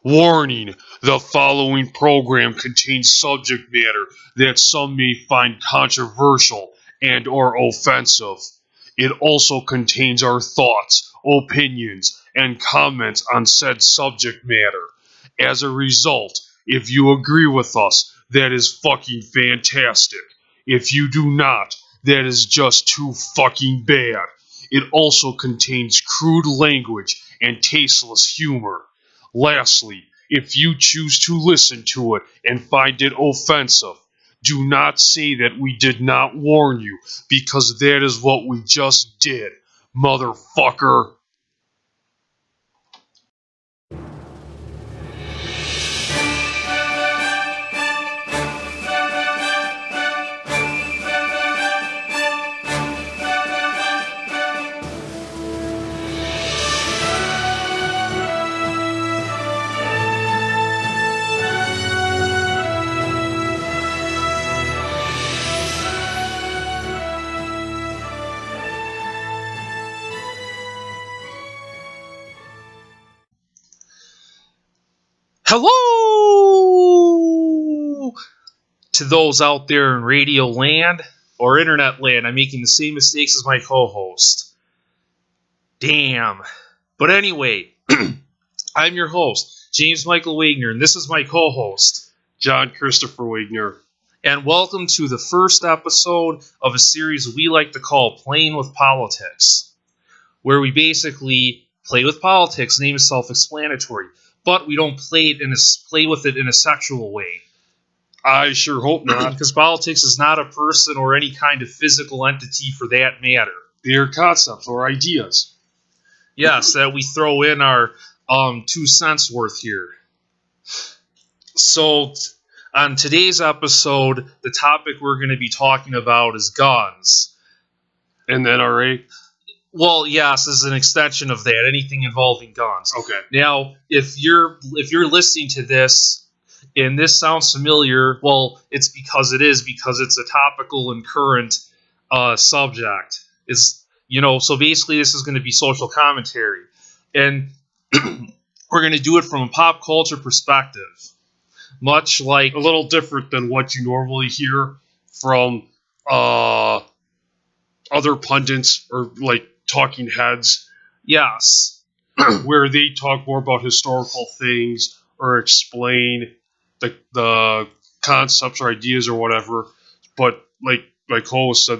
Warning, the following program contains subject matter that some may find controversial and or offensive. It also contains our thoughts, opinions, and comments on said subject matter. As a result, if you agree with us, that is fucking fantastic. If you do not, that is just too fucking bad. It also contains crude language and tasteless humor. Lastly, if you choose to listen to it and find it offensive, do not say that we did not warn you, because that is what we just did, motherfucker. Hello to those out there in radio land or internet land. I'm making the same mistakes as my co-host. Damn. But anyway, I'm your host, James Michael Wagner, and this is my co-host, John Christopher Wagner. And welcome to the first episode of a series we like to call Playin with Politics, where we basically play with politics. Name is self-explanatory. But we don't play with it in a sexual way. I sure hope not. Because politics is not a person or any kind of physical entity for that matter. They're concepts or ideas. Yes, that we throw in our 2 cents worth here. So, on today's episode, the topic we're going to be talking about is guns. And then, alright? Well, yes, as an extension of that, anything involving guns. Okay. Now, if you're listening to this and this sounds familiar, well, it's because it's a topical and current subject. So basically, this is going to be social commentary, and we're going to do it from a pop culture perspective, much like a little different than what you normally hear from other pundits or like talking heads. Yes. Where they talk more about historical things or explain the concepts or ideas or whatever. But like my co-host said,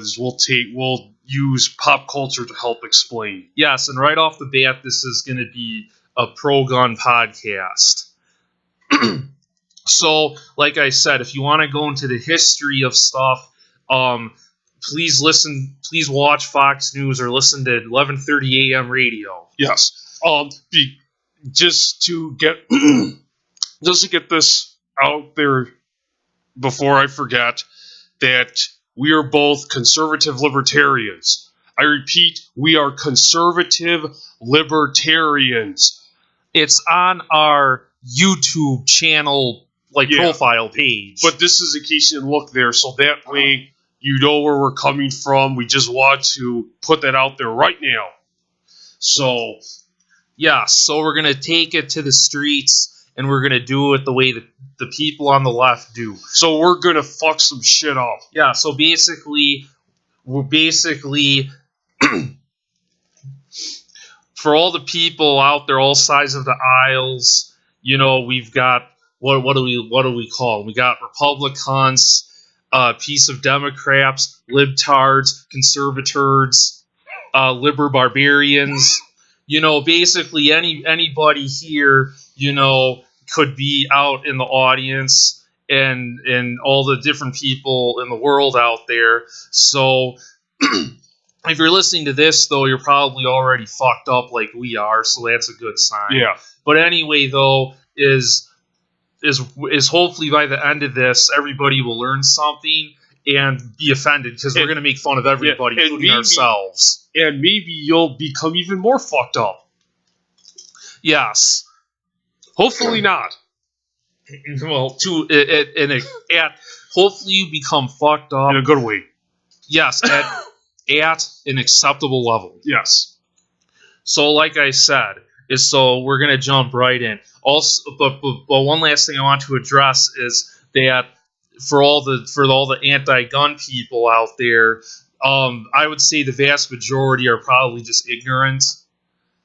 we'll use pop culture to help explain. Yes, and right off the bat, this is going to be a pro-gun podcast. So, like I said, if you want to go into the history of stuff, please watch Fox News or listen to 11:30 a.m. radio. Yes. Just to get this out there before I forget, that we are both conservative libertarians. I repeat, we are conservative libertarians. It's on our YouTube channel, profile page. But this is in case you didn't look there, so that way you know where we're coming from. We just want to put that out there right now. So, yeah, so we're going to take it to the streets, and we're going to do it the way that the people on the left do. So we're going to fuck some shit up. Yeah, so we're for all the people out there, all sides of the aisles, we've got, what do we call them? We got Republicans, piece of Democrats, libtards, conservators, liber barbarians. Basically anybody here, could be out in the audience, and all the different people in the world out there. So if you're listening to this, though, you're probably already fucked up like we are, so that's a good sign. Yeah. But anyway, though, is hopefully by the end of this, everybody will learn something and be offended, because we're going to make fun of everybody, including ourselves. And maybe you'll become even more fucked up. Yes. Hopefully not. Well, hopefully you become fucked up in a good way. Yes, at an acceptable level. Yes. So, like I said, is so we're gonna jump right in. Also, but one last thing I want to address is that for all the anti-gun people out there, I would say the vast majority are probably just ignorant.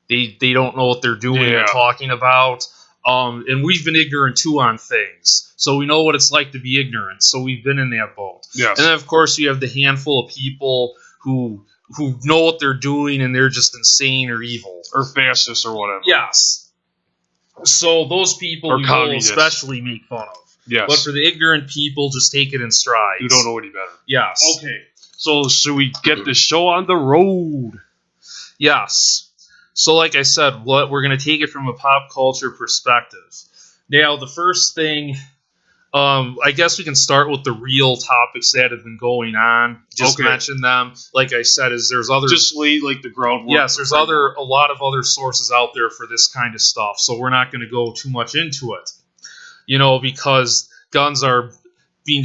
They don't know what they're doing or talking about. And we've been ignorant too on things, so we know what it's like to be ignorant. So we've been in that boat. Yes. And then of course you have the handful of people who know what they're doing and they're just insane or evil or fascist or whatever. Yes. So those people or we will especially make fun of. Yes. But for the ignorant people, just take it in stride. You don't know any better. Yes. Okay. So should we get the show on the road? Yes. So like I said, we're going to take it from a pop culture perspective. Now, the first thing, I guess we can start with the real topics that have been going on. Just mention them. Like I said, there's other... Just lay like the groundwork. Yes, there's a lot of other sources out there for this kind of stuff. So we're not going to go too much into it. Because guns are being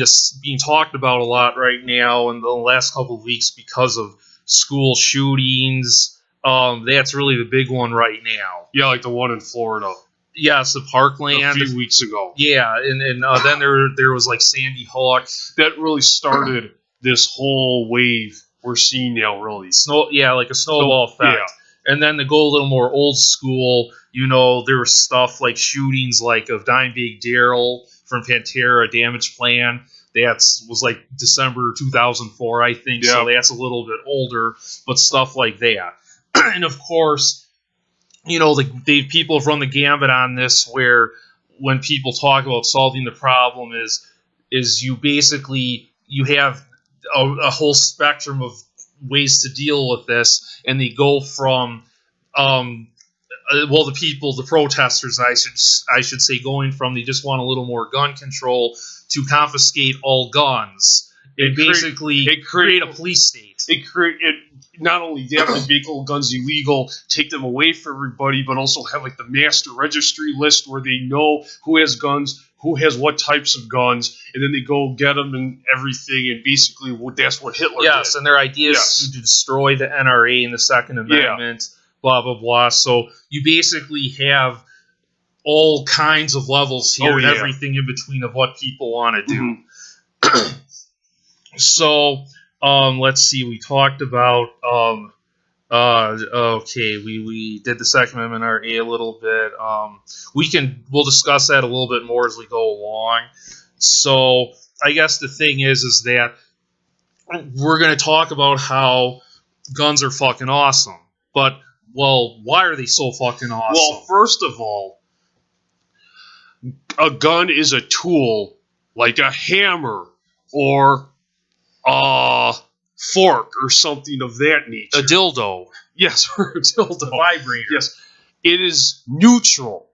talked about a lot right now in the last couple of weeks because of school shootings. That's really the big one right now. Yeah, like the one in Florida. Yes, the Parkland. A few weeks ago. Yeah, and then there was like Sandy Hook. That really started this whole wave we're seeing now, really. Like a snowball effect. Yeah. And then to go a little more old school, there was stuff like shootings like of Dimebag Darrell from Pantera, Damage Plan. That was like December 2004, I think. Yeah. So that's a little bit older, but stuff like that. And of course, the people have run the gambit on this, where when people talk about solving the problem is you have a whole spectrum of ways to deal with this, and they go from the protesters, I should say, going from they just want a little more gun control to confiscate all guns and basically create a police state. Not only that, but make all guns illegal, take them away from everybody, but also have like the master registry list where they know who has guns, who has what types of guns, and then they go get them and everything, and basically that's what Hitler did. Yes, and their idea is to destroy the NRA and the Second Amendment, blah, blah, blah. So you basically have all kinds of levels here and everything in between of what people want to do. Mm-hmm. So... let's see. We talked about. We did the Second Amendment RA a little bit. We'll discuss that a little bit more as we go along. So I guess the thing is that we're going to talk about how guns are fucking awesome. But why are they so fucking awesome? Well, first of all, a gun is a tool like a hammer or fork or something of that nature. A dildo. Yes, or a dildo. A vibrator. Yes. It is neutral.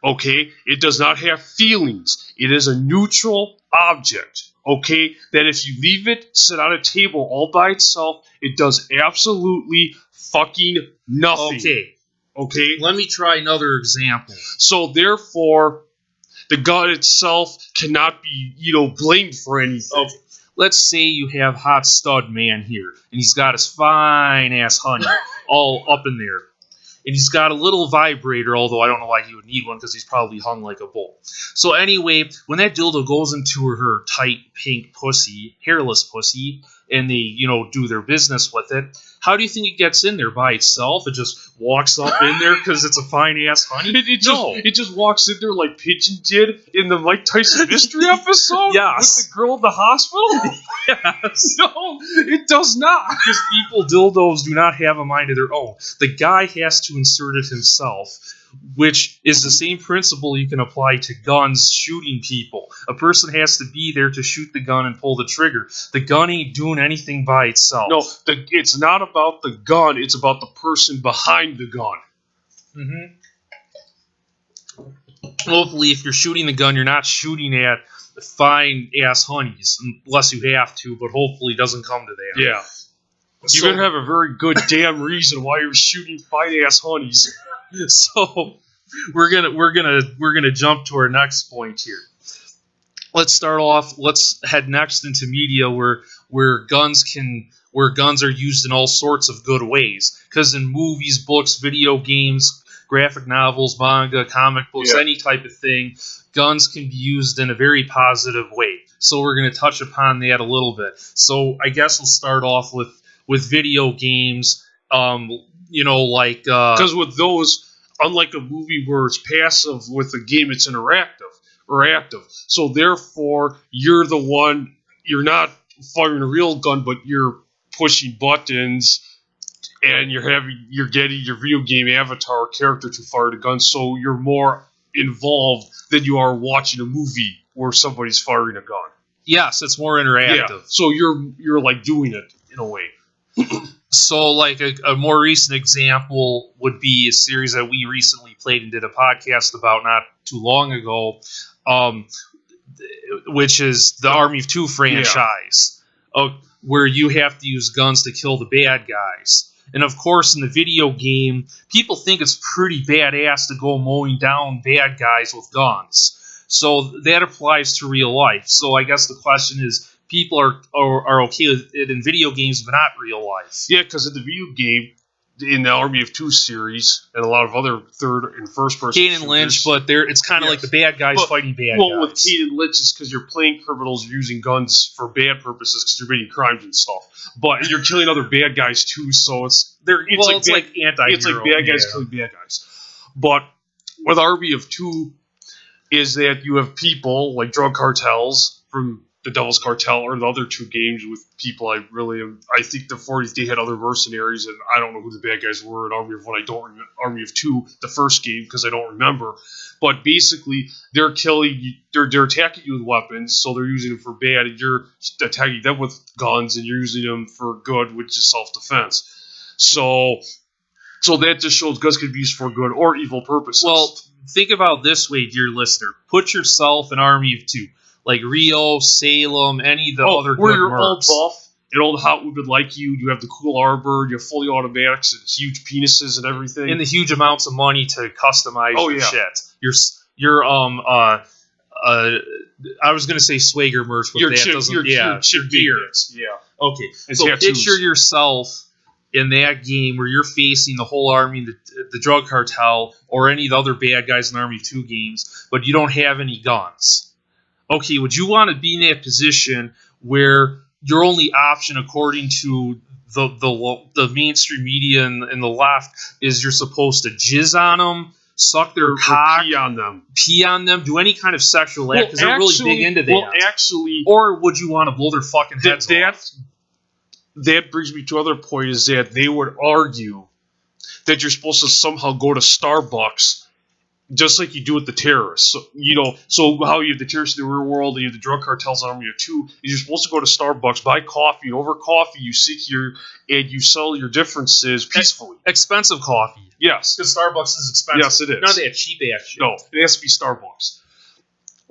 Okay? It does not have feelings. It is a neutral object. Okay? That if you leave it sit on a table all by itself, it does absolutely fucking nothing. Okay? Let me try another example. So therefore, the gun itself cannot be, blamed for anything. Okay. Let's say you have Hot Stud Man here, and he's got his fine-ass honey all up in there. And he's got a little vibrator, although I don't know why he would need one, because he's probably hung like a bull. So anyway, when that dildo goes into her tight pink pussy, hairless pussy, and they, do their business with it, how do you think it gets in there by itself? It just walks up in there because it's a fine-ass honey? It just walks in there like Pigeon did in the Mike Tyson Mystery episode? Yes. With the girl in the hospital? Yes. No, it does not. Because dildos do not have a mind of their own. The guy has to insert it himself, which is the same principle you can apply to guns shooting people. A person has to be there to shoot the gun and pull the trigger. The gun ain't doing anything by itself. No, it's not about the gun. It's about the person behind the gun. Mm-hmm. Hopefully, if you're shooting the gun, you're not shooting at fine-ass honeys, unless you have to, but hopefully it doesn't come to that. Yeah. You better have a very good damn reason why you're shooting fine-ass honeys. So we're gonna jump to our next point here. Let's head next into media where guns are used in all sorts of good ways. Because in movies, books, video games, graphic novels, manga, comic books, any type of thing, guns can be used in a very positive way. So we're going to touch upon that a little bit. So I guess we'll start off with video games. Because with those, unlike a movie where it's passive, with a game it's interactive or active. So therefore, you're the one. You're not firing a real gun, but you're pushing buttons, and you're getting your video game avatar character to fire the gun. So you're more involved than you are watching a movie where somebody's firing a gun. Yes, it's more interactive. Yeah. So you're like doing it in a way. So, like, a more recent example would be a series that we recently played and did a podcast about not too long ago, which is the Army of Two franchise, where you have to use guns to kill the bad guys. And, of course, in the video game, people think it's pretty badass to go mowing down bad guys with guns. So that applies to real life. So I guess the question is, people are okay with it in video games, but not real life. Yeah, because in the video game, in the Army of Two series, and a lot of other third and first person Kane and Lynch, but it's kind of like the bad guys fighting bad guys. Well, with Kane and Lynch, it's because you're playing criminals, you're using guns for bad purposes because you're committing crimes and stuff. But you're killing other bad guys too, so it's like anti-hero. It's like bad guys killing bad guys. But with Army of Two, is that you have people like drug cartels from the Devil's Cartel, or the other two games with people I think the 40th Day had other mercenaries, and I don't know who the bad guys were in Army of One. I don't remember Army of Two, the first game, because I don't remember. But basically, they're killing you, they're attacking you with weapons, so they're using them for bad, and you're attacking them with guns, and you're using them for good, which is self-defense. So that just shows guns can be used for good or evil purposes. Well, think about it this way, dear listener. Put yourself in Army of Two. Like Rio, Salem, any of the other where good you're mercs. all buff and all the hot women like you. You have the cool armor, you have fully automatics and huge penises and everything, and the huge amounts of money to customize your shit. Your I was gonna say Swagger merch, but that doesn't. Your gear. Yeah. Okay. And so tattoos. Picture yourself in that game where you're facing the whole army, the drug cartel, or any of the other bad guys in Army 2 games, but you don't have any guns. Okay, would you want to be in that position where your only option, according to the mainstream media and the left, is you're supposed to jizz on them, suck their cock, pee on them, do any kind of sexual act, because they're really big into that. Well, actually, or would you want to blow their fucking heads off? That brings me to another point, is that they would argue that you're supposed to somehow go to Starbucks just like you do with the terrorists. So how you have the terrorists in the real world and you have the drug cartels in Army of Two, is you're supposed to go to Starbucks, buy coffee, and over coffee you sit here and you sell your differences peacefully. Expensive coffee. Yes. Because Starbucks is expensive. Yes, it is. None of that cheap ass shit. No, it has to be Starbucks.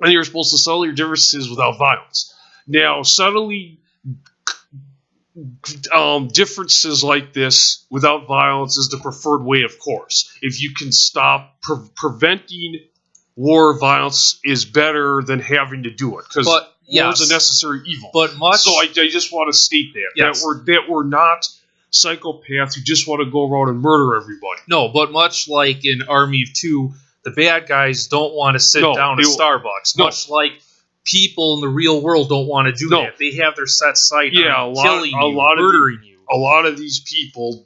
And you're supposed to sell your differences without violence. Now, suddenly, differences like this without violence is the preferred way, of course. If you can stop preventing war, violence is better than having to do it, because war is a necessary evil. So I just want to state that we're not psychopaths who just want to go around and murder everybody. No, but much like in Army of Two, the bad guys don't want to sit down at Starbucks. Much like people in the real world don't want to do that. They have their set sight on killing you, murdering you. A lot of these people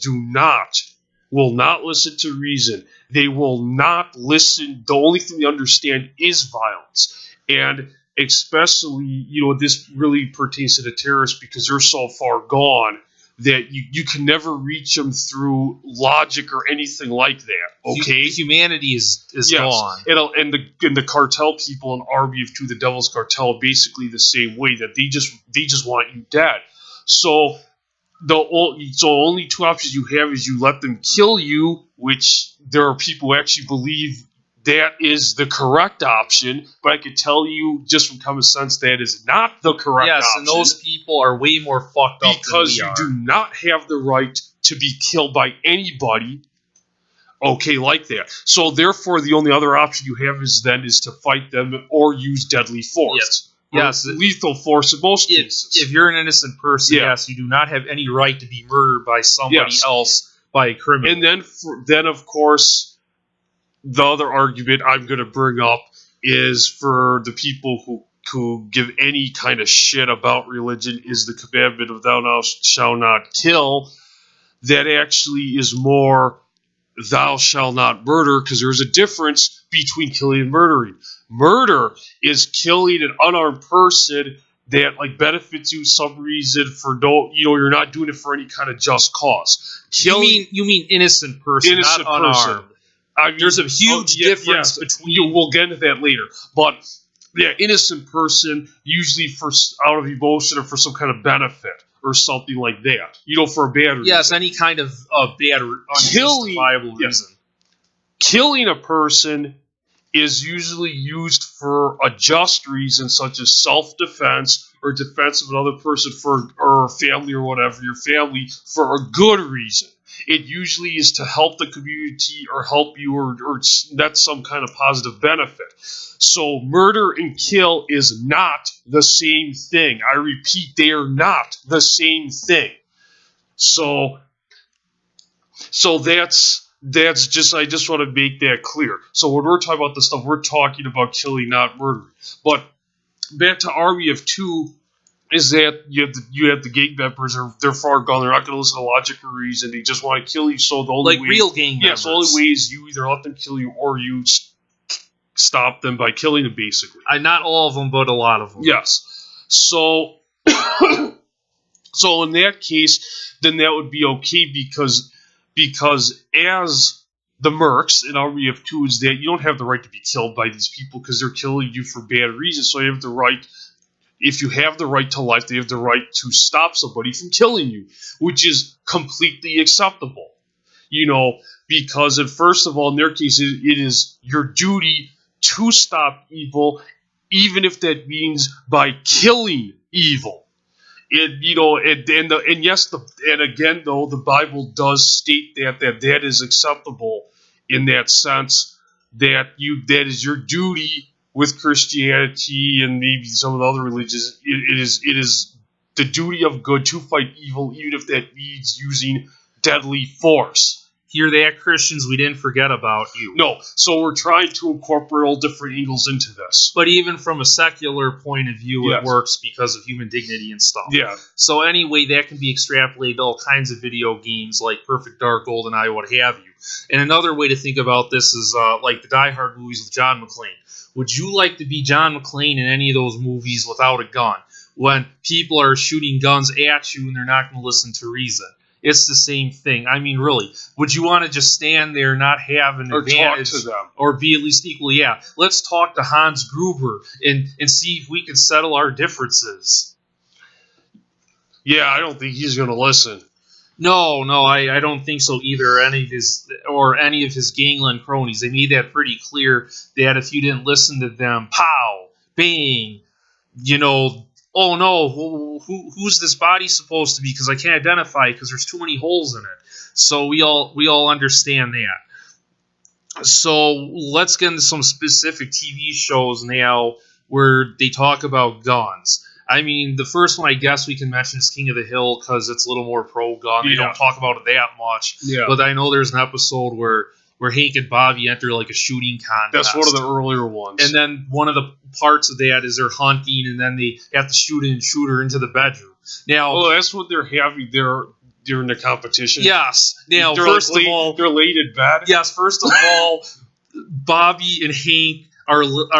will not listen to reason. They will not listen. The only thing they understand is violence. And especially, this really pertains to the terrorists because they're so far gone that you can never reach them through logic or anything like that. Okay, humanity is gone. And the cartel people in Army of Two, the Devil's Cartel, are basically the same way, that they just want you dead. So only two options you have is you let them kill you, which there are people who actually believe that is the correct option, but I could tell you just from common sense that is not the correct option. Yes, and those people are way more fucked up because you do not have the right to be killed by anybody. Okay, like that. So therefore, the only other option you have is to fight them or use deadly force. Yes, lethal force in most cases. If you're an innocent person, yes, you do not have any right to be murdered by somebody else, by a criminal. And then of course, the other argument I'm going to bring up is for the people who give any kind of shit about religion is the commandment of thou shalt not kill. That actually is more thou shalt not murder, because there's a difference between killing and murdering. Murder is killing an unarmed person that like benefits you some reason for you're not doing it for any kind of just cause. You mean innocent person, innocent not person. unarmed. I mean, there's a huge difference between. We'll get into that later, but yeah, innocent person usually for out of emotion or for some kind of benefit or something like that. For a bad reason. Yes, any kind of bad or unjustifiable reason. Killing a person is usually used for a just reason, such as self-defense or defense of another person or family or whatever, your family, for a good reason. It usually is to help the community or help you or net some kind of positive benefit. So murder and kill is not the same thing. I repeat, they are not the same thing. So that's just, I just want to make that clear. So when we're talking about this stuff, we're talking about killing, not murdering. But back to Army of Two, is that you have the gang members, they're far gone. They're not going to listen to logic or reason. They just want to kill you. So the only way, real gang members. Yes, the only way is you either let them kill you or you stop them by killing them, basically. Not all of them, but a lot of them. Yes. So, so in that case, then that would be okay because as the mercs in Army of Two is that you don't have the right to be killed by these people because they're killing you for bad reasons. So you have the right. If you have the right to life, they have the right to stop somebody from killing you, which is completely acceptable. Because first of all, in their case, it is your duty to stop evil, even if that means by killing evil. And again, though, the Bible does state that is acceptable in that sense, that is your duty. With Christianity and maybe some of the other religions, it is the duty of good to fight evil, even if that means using deadly force. Hear that, Christians? We didn't forget about you. No, so we're trying to incorporate all different angles into this. But even from a secular point of view, It works because of human dignity and stuff. Yeah. So anyway, that can be extrapolated to all kinds of video games like Perfect Dark, GoldenEye, what have you. And another way to think about this is like the Die Hard movies with John McClane. Would you like to be John McClane in any of those movies without a gun? When people are shooting guns at you and they're not going to listen to reason. It's the same thing. I mean, really. Would you want to just stand there and not have an advantage? Talk to them. Or be at least equal? Yeah. Let's talk to Hans Gruber and see if we can settle our differences. Yeah, I don't think he's going to listen. No, I don't think so either. Any of his gangland cronies. They made that pretty clear that if you didn't listen to them, pow, bang, oh no, who's this body supposed to be? Because I can't identify because there's too many holes in it. So we all understand that. So let's get into some specific TV shows now where they talk about guns. I mean, the first one I guess we can mention is King of the Hill because it's a little more pro-gun. They don't talk about it that much. Yeah. But I know there's an episode where Hank and Bobby enter like a shooting contest. That's one of the earlier ones. And then one of the parts of that is they're hunting, and then they have to shoot her into the bedroom. Now, that's what they're having there during the competition. Yes. Now, first of all, they're laid in bed. Yes. First of all, Bobby and Hank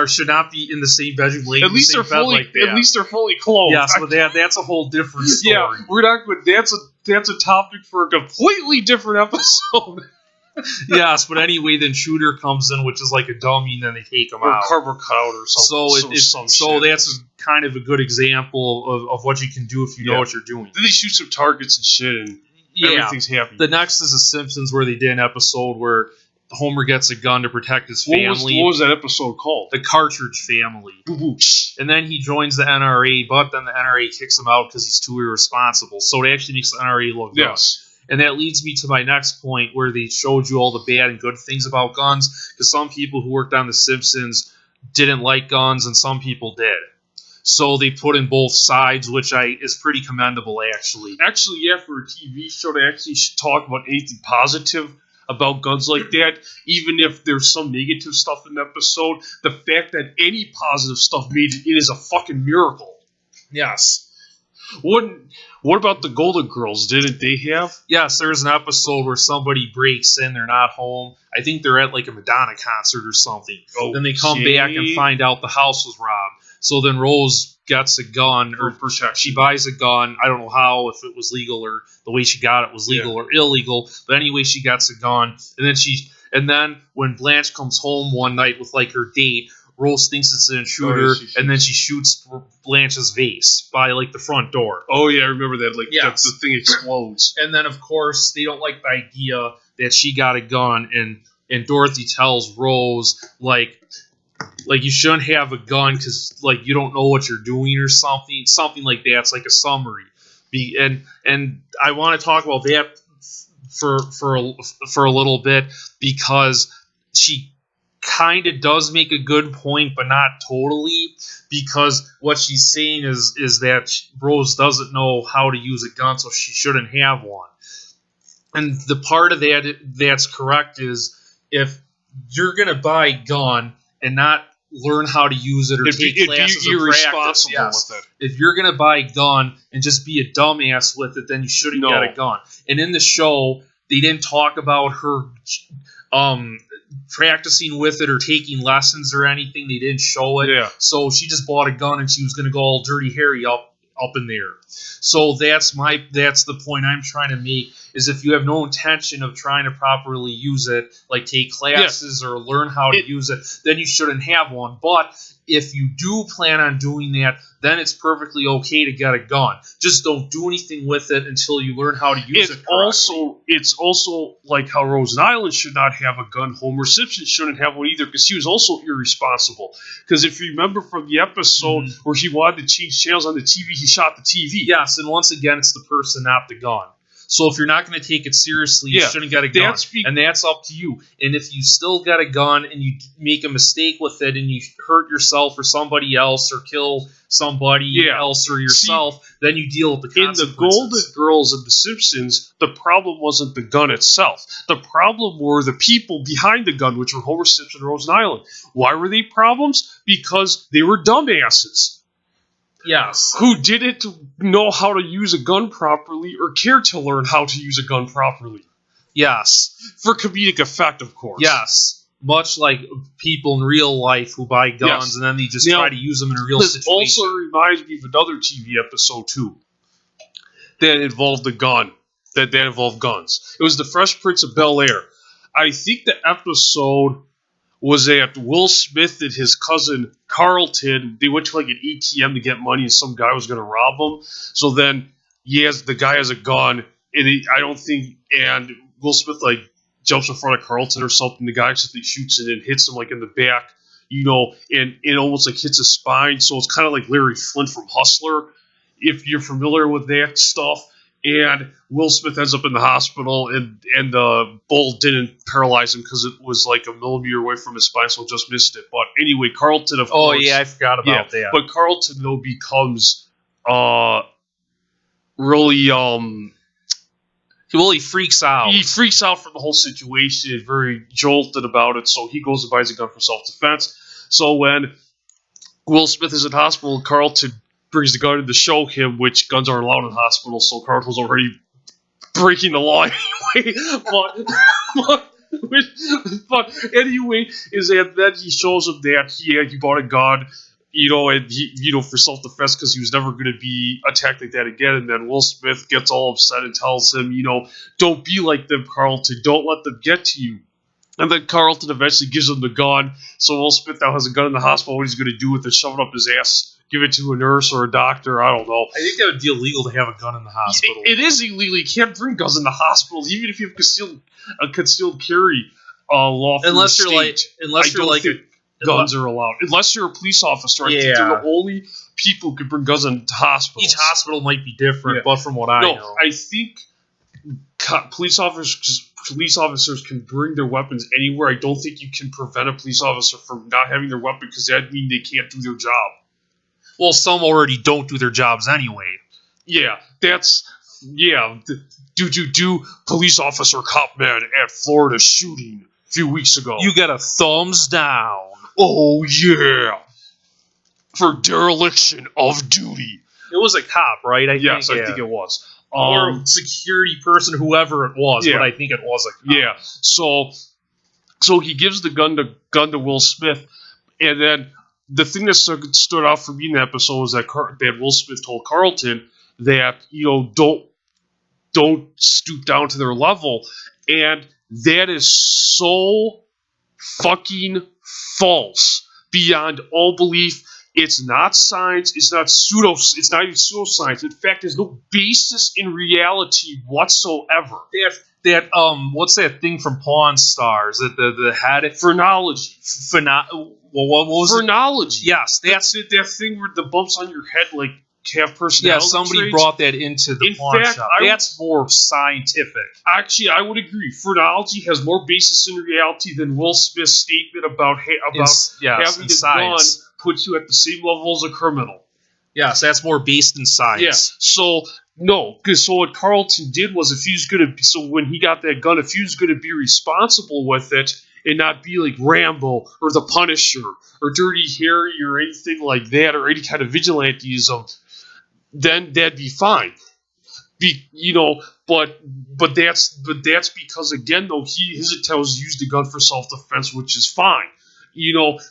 should not be in the same bedroom. At least they're fully clothed. Yes, but that's a whole different story. Yeah, we're not. That's a topic for a completely different episode. Yes, but anyway, then Shooter comes in, which is like a dummy, and then they take him out. Or cardboard cutout or something. So that's kind of a good example of what you can do if you know what you're doing. Then they shoot some targets and shit, and everything's happy. The next is The Simpsons, where they did an episode where Homer gets a gun to protect his family. What was that episode called? The Cartridge Family. And then he joins the NRA, but then the NRA kicks him out because he's too irresponsible. So it actually makes the NRA look good. Yes. And that leads me to my next point, where they showed you all the bad and good things about guns, because some people who worked on The Simpsons didn't like guns, and some people did. So they put in both sides, which is pretty commendable, actually. Actually, yeah, for a TV show to actually talk about anything positive about guns like that, even if there's some negative stuff in the episode, the fact that any positive stuff made it is a fucking miracle. Yes. What about the Golden Girls? Didn't they have? Yes, there's an episode where somebody breaks in, they're not home. I think they're at like a Madonna concert or something. Okay. Then they come back and find out the house was robbed. So then Rose gets a gun, or she buys a gun. I don't know how, if it was legal or the way she got it was legal or illegal. But anyway, she gets a gun, and then when Blanche comes home one night with like her date, Rose thinks it's an intruder, and then she shoots Blanche's vase by like the front door. Oh yeah, I remember that. Like the thing explodes. And then of course they don't like the idea that she got a gun, and Dorothy tells Rose like you shouldn't have a gun because like you don't know what you're doing or something like that. It's like a summary. And I want to talk about that for a little bit, because she kind of does make a good point, but not totally, because what she's saying is that Rose doesn't know how to use a gun, so she shouldn't have one. And the part of that's correct is, if you're going to buy a gun and not learn how to use it or take classes or practice, with it. If you're going to buy a gun and just be a dumbass with it, then you shouldn't get a gun. And in the show, they didn't talk about her practicing with it or taking lessons or anything. They didn't show it. Yeah. So she just bought a gun and she was going to go all Dirty Harry up in there. So that's the point I'm trying to make, is if you have no intention of trying to properly use it, like take classes or learn how to use it, then you shouldn't have one. But if you do plan on doing that, then it's perfectly okay to get a gun. Just don't do anything with it until you learn how to use it correctly. It's also like how Rose Island should not have a gun. Homer Simpson shouldn't have one either, because he was also irresponsible. Because if you remember from the episode where he wanted to change channels on the TV, he shot the TV. Yes, and once again, it's the person, not the gun. So if you're not going to take it seriously, you shouldn't get a gun. And that's up to you. And if you still get a gun and you make a mistake with it and you hurt yourself or somebody else or kill somebody else or yourself, then you deal with the consequences. In the Golden Girls and The Simpsons, the problem wasn't the gun itself. The problem were the people behind the gun, which were Homer Simpson and Rose Island. Why were they problems? Because they were dumbasses. Yes. Who didn't know how to use a gun properly or care to learn how to use a gun properly. Yes. For comedic effect, of course. Yes. Much like people in real life who buy guns and then they just try to use them in a real situation. This also reminds me of another TV episode, too, that involved a gun. That involved guns. It was The Fresh Prince of Bel-Air. I think the episode was that Will Smith and his cousin Carlton, they went to like an ATM to get money and some guy was going to rob them. So then the guy has a gun, and Will Smith like jumps in front of Carlton or something. The guy simply shoots it and hits him like in the back, and it almost like hits his spine. So it's kind of like Larry Flint from Hustler, if you're familiar with that stuff. And Will Smith ends up in the hospital, and the bullet didn't paralyze him because it was like a millimeter away from his spine, so it just missed it. But anyway, Carlton, of course. Oh, yeah, I forgot about that. But Carlton, though, becomes really... Well, he freaks out. He freaks out from the whole situation. He's very jolted about it, so he goes and buys a gun for self-defense. So when Will Smith is in hospital, Carlton brings the gun in to show him, which guns aren't allowed in hospitals, so Carlton's already breaking the law anyway. But anyway, is that then he shows him that he bought a gun, and he, for self-defense, because he was never going to be attacked like that again. And then Will Smith gets all upset and tells him, don't be like them, Carlton. Don't let them get to you. And then Carlton eventually gives him the gun. So Will Smith now has a gun in the hospital. What he's going to do with it? Shove it up his ass? Give it to a nurse or a doctor? I don't know. I think that would be illegal to have a gun in the hospital. It is illegal. You can't bring guns in the hospital, even if you have concealed carry law. Unless you're like guns are allowed. Unless you're a police officer. I think they're the only people who can bring guns into hospitals. Each hospital might be different, but from what I know, I think police officers can bring their weapons anywhere. I don't think you can prevent a police officer from not having their weapon, because that'd mean they can't do their job. Well, some already don't do their jobs anyway. Yeah, that's do police officer cop man at Florida shooting a few weeks ago. You get a thumbs down. Oh yeah, for dereliction of duty. It was a cop, right? I think it was. Or security person, whoever it was, but I think it was a cop. Yeah. So he gives the gun to Will Smith, and then the thing that stood out for me in the episode was that Will Smith told Carlton that don't stoop down to their level, and that is so fucking false beyond all belief. It's not science. It's not It's not even pseudoscience. In fact, there's no basis in reality whatsoever. That what's that thing from Pawn Stars? That the head phrenology. What was phrenology? Yes, that's it. That thing where the bumps on your head like have personality. Yeah, somebody traits. brought that into the pawn shop. That's more scientific. Actually, I would agree. Phrenology has more basis in reality than Will Smith's statement about having a gun puts you at the same level as a criminal. Yes, that's more based in science. Yeah. So what Carlton did was, when he got that gun, if he was going to be responsible with it and not be like Rambo or the Punisher or Dirty Harry or anything like that, or any kind of vigilantism, then that'd be fine. But that's because, again, though, his intent was to use the gun for self-defense, which is fine.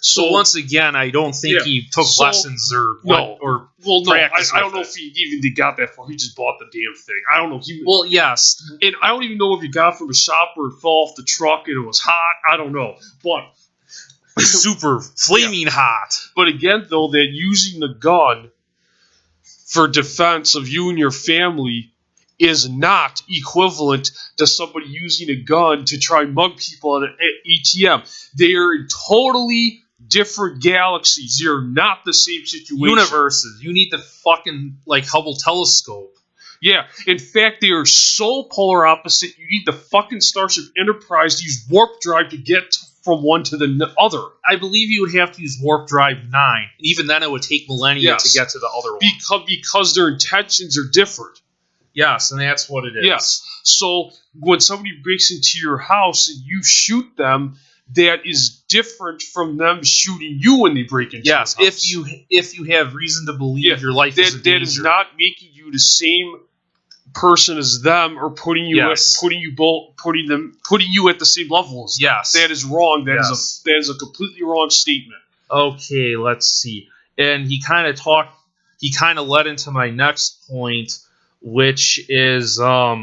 So once again, I don't think he took lessons or practice. I don't know if he even got that far. He just bought the damn thing. I don't know. Yes, and I don't even know if he got it from a shop or it fell off the truck and it was hot. I don't know, but super flaming hot. But again, though, that using the gun for defense of you and your family is not equivalent to somebody using a gun to try and mug people at an ATM. They are in totally different galaxies. They are not the same situation. Universes. You need the fucking Hubble telescope. Yeah. In fact, they are so polar opposite. You need the fucking Starship Enterprise to use warp drive to get from one to the other. I believe you would have to use warp drive 9. And even then, it would take millennia to get to the other one. Because their intentions are different. Yes, and that's what it is. Yes. So when somebody breaks into your house and you shoot them, that is different from them shooting you when they break into your house. If you have reason to believe your life is a danger. That is not making you the same person as them, or putting you at the same level as them. Yes. That is wrong. That is a completely wrong statement. Okay, let's see. And he kind of led into my next point, which is about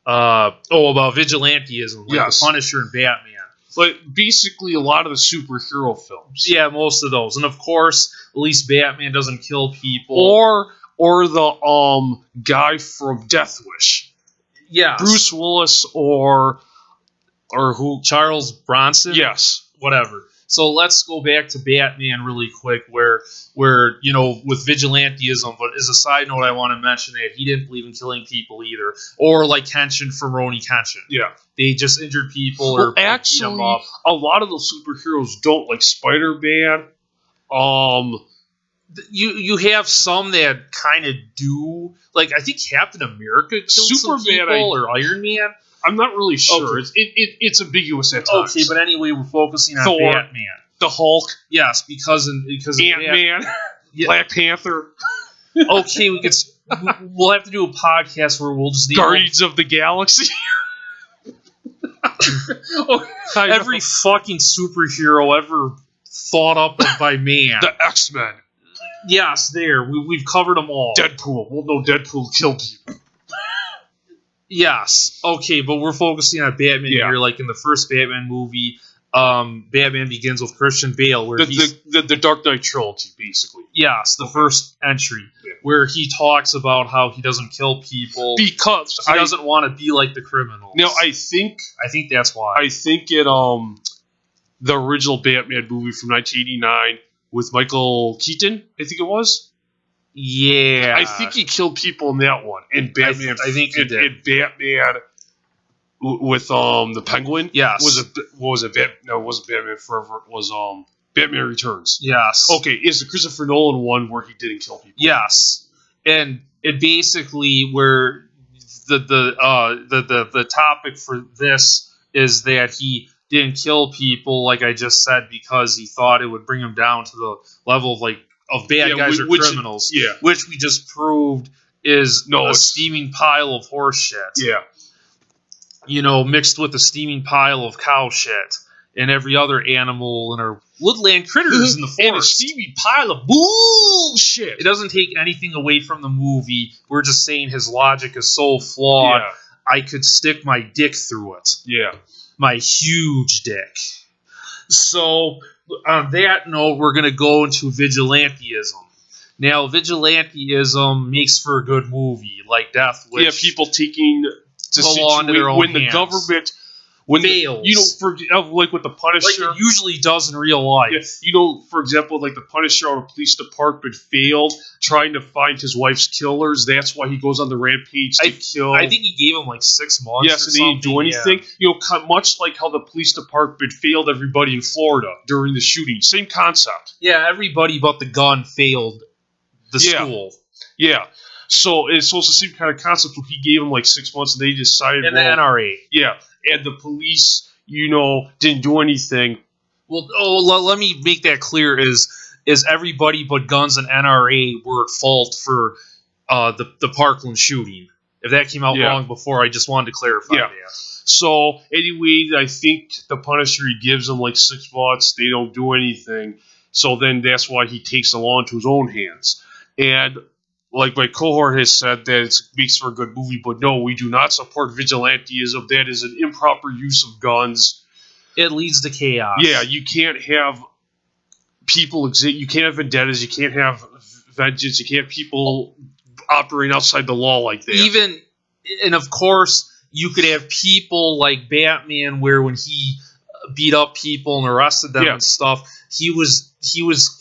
vigilantism, the Punisher and Batman. But basically a lot of the superhero films. Yeah, most of those. And of course, at least Batman doesn't kill people. Or the guy from Death Wish. Yes. Bruce Willis or who? Charles Bronson? Yes. Whatever. So let's go back to Batman really quick, where with vigilantism. But as a side note, I want to mention that he didn't believe in killing people either, or like Kenshin from Rurouni Kenshin. Yeah, they just injured people or actually, beat them up. A lot of those superheroes don't, like Spider-Man. You have some that kind of do. Like I think Captain America killed some people, or Iron Man. I'm not really sure. Okay. It's ambiguous at times. Okay, but anyway, we're focusing on Thor, Batman. The Hulk. Yes, because Ant-Man, Black Panther. Okay, we'll have to do a podcast where we'll just Guardians of the Galaxy. Every fucking superhero ever thought up by man. The X-Men. Yes, we've covered them all. Deadpool. Well, no, Deadpool killed people. Yes. Okay, but we're focusing on Batman here. Like in the first Batman movie, Batman Begins with Christian Bale, where the Dark Knight trilogy, basically. Yes, the first entry, where he talks about how he doesn't kill people because he doesn't want to be like the criminals. No, I think that's why. I think it the original Batman movie from 1989 with Michael Keaton, I think it was. Yeah, I think he killed people in that one. And Batman, I think he did. And Batman with the Penguin. Yes, it wasn't Batman Forever. It was Batman Returns. Yes. Okay, is the Christopher Nolan one where he didn't kill people? Yes, and it basically where the topic for this is that he didn't kill people, like I just said, because he thought it would bring him down to the level of bad guys or criminals. Which we just proved is a steaming pile of horse shit. Yeah. Mixed with a steaming pile of cow shit and every other animal in our woodland critters in the forest. And a steaming pile of bullshit. It doesn't take anything away from the movie. We're just saying his logic is so flawed. Yeah. I could stick my dick through it. Yeah. My huge dick. So, on that note, we're going to go into vigilantism. Now, vigilantism makes for a good movie, like Death Wish. Yeah, people taking the law into their own when hands. The government fails. Like with the Punisher, like it usually does in real life. Yeah, for example, like the Punisher or the police department failed trying to find his wife's killers. That's why he goes on the rampage to kill. I think he gave him like 6 months. Yes, and they didn't do anything. Yeah. Much like how the police department failed everybody in Florida during the shooting. Same concept. Yeah, everybody but the gun failed the school. Yeah. So it's the same kind of concept. He gave him like 6 months, and they decided. And the NRA. Yeah. And the police, didn't do anything. Well, let me make that clear: is everybody but guns and NRA were at fault for the Parkland shooting? If that came out wrong before, I just wanted to clarify that. So anyway, I think the Punisher, he gives them like 6 months. They don't do anything. So then that's why he takes the law into his own hands. And like my cohort has said, that it makes for a good movie, but no, we do not support vigilantism. That is an improper use of guns. It leads to chaos. Yeah, you can't have people you can't have vendettas, you can't have vengeance, you can't have people operating outside the law like that. And of course, you could have people like Batman, where when he beat up people and arrested them and stuff, he was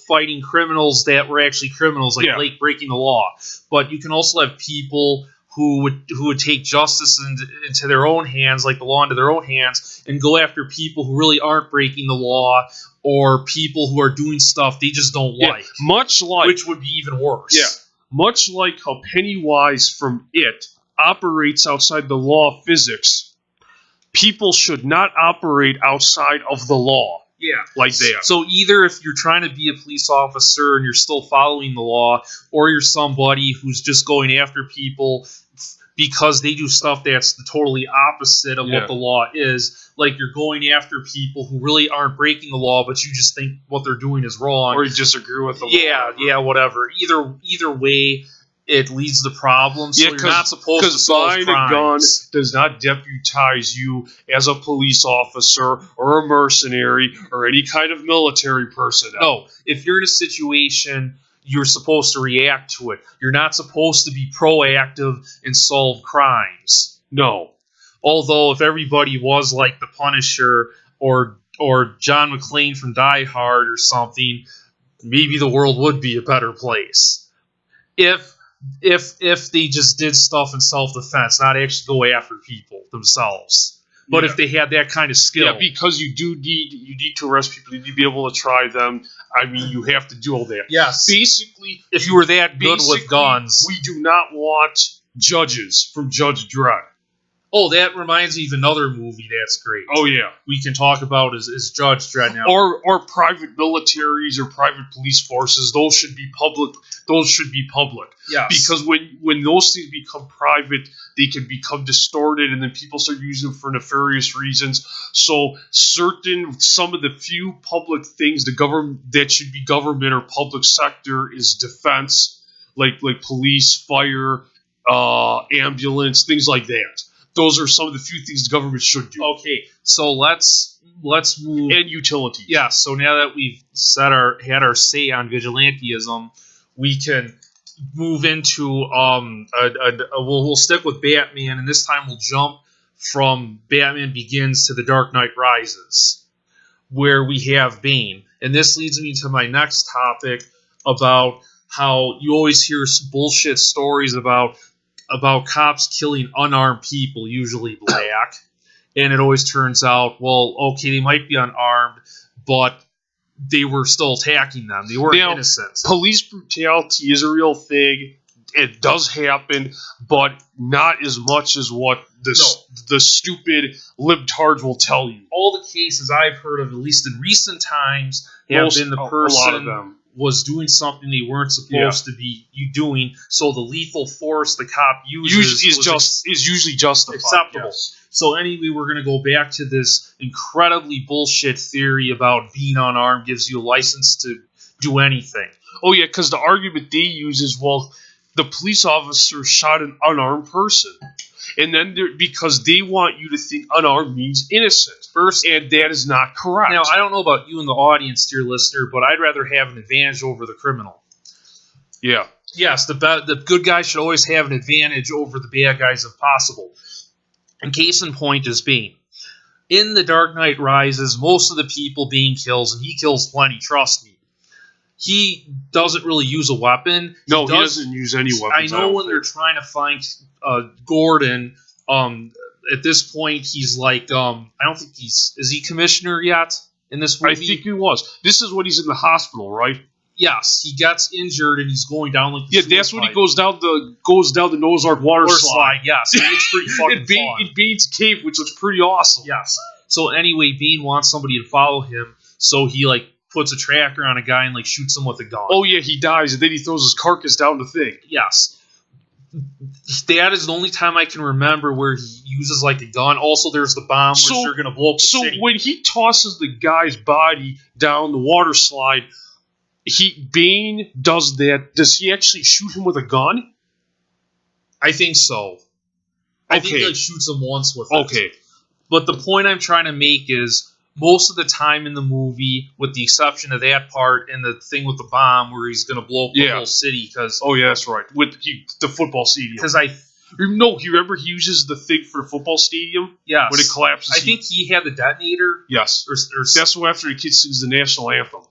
fighting criminals that were actually criminals, like breaking the law. But you can also have people who would take justice into their own hands, like the law into their own hands, and go after people who really aren't breaking the law, or people who are doing stuff they just don't like. Which would be even worse. Yeah. Much like how Pennywise from It operates outside the law of physics, people should not operate outside of the law. Yeah. Like that. So either if you're trying to be a police officer and you're still following the law, or you're somebody who's just going after people because they do stuff that's the totally opposite of what the law is, like you're going after people who really aren't breaking the law, but you just think what they're doing is wrong. Or you disagree with the law. Yeah, whatever. Either way, it leads to problems. So you're not supposed to solve crimes. Buying a gun does not deputize you as a police officer or a mercenary or any kind of military personnel. No, if you're in a situation, you're supposed to react to it. You're not supposed to be proactive and solve crimes. No. Although if everybody was like the Punisher or John McClane from Die Hard or something, maybe the world would be a better place. If they just did stuff in self-defense, not actually go after people themselves. But if they had that kind of skill. Yeah, because you need to arrest people, you need to be able to try them. I mean, you have to do all that. Yes. Basically, if you were that good with guns. We do not want judges from Judge Dredd. Oh, that reminds me of another movie that's great. Oh, yeah. We can talk about is Judge Dredd now. Or private militaries or private police forces. Those should be public. Yes. Because when those things become private, they can become distorted, and then people start using them for nefarious reasons. So some of the few public things the government that should be government or public sector is defense, like police, fire, ambulance, things like that. Those are some of the few things the government should do. Okay, so let's move. And utilities. Yeah, so now that we've had our say on vigilantism, we can move into we'll stick with Batman, and this time we'll jump from Batman Begins to The Dark Knight Rises, where we have Bane. And this leads me to my next topic about how you always hear bullshit stories about cops killing unarmed people, usually black. And it always turns out, well, okay, they might be unarmed, but they were still attacking them. They weren't innocent. Police brutality is a real thing, it does happen, but not as much as what the stupid libtards will tell you. All the cases I've heard of, at least in recent times, have been the person was doing something they weren't supposed to be doing, so the lethal force the cop uses is usually justified. Acceptable. Yes. So anyway, we're going to go back to this incredibly bullshit theory about being unarmed gives you a license to do anything. Oh yeah, because the argument they use is, well, the police officer shot an unarmed person. And then because they want you to think unarmed means innocent. And that is not correct. Now, I don't know about you and the audience, dear listener, but I'd rather have an advantage over the criminal. Yeah. Yes, the good guys should always have an advantage over the bad guys if possible. And case in point is Bane. In The Dark Knight Rises, most of the people Bane kills, and he kills plenty, trust me, he doesn't really use a weapon. He doesn't use any weapons. I know when they're trying to find Gordon, at this point he's like, I don't think is he commissioner yet in this movie? I think he was. This is when he's in the hospital, right? Yes, he gets injured and he's going down like that's when he goes down the Noah's Ark water slide. Yes, it's pretty fucking fun. In Bane's cave, which looks pretty awesome. Yes. So anyway, Bane wants somebody to follow him, so he puts a tracker on a guy and shoots him with a gun. Oh yeah, he dies and then he throws his carcass down the thing. Yes. That is the only time I can remember where he uses a gun. Also, there's the bomb which they're going to blow up the city. So when he tosses the guy's body down the water slide, Bane does that. Does he actually shoot him with a gun? I think so. I think he shoots him once with it. Okay. But the point I'm trying to make is, most of the time in the movie, with the exception of that part and the thing with the bomb where he's going to blow up the whole city. Oh, yeah, that's right. With the football stadium. Because No, you remember he uses the thing for the football stadium? Yes. When it collapses. I think he had the detonator. Yes. That's after he sings the national anthem.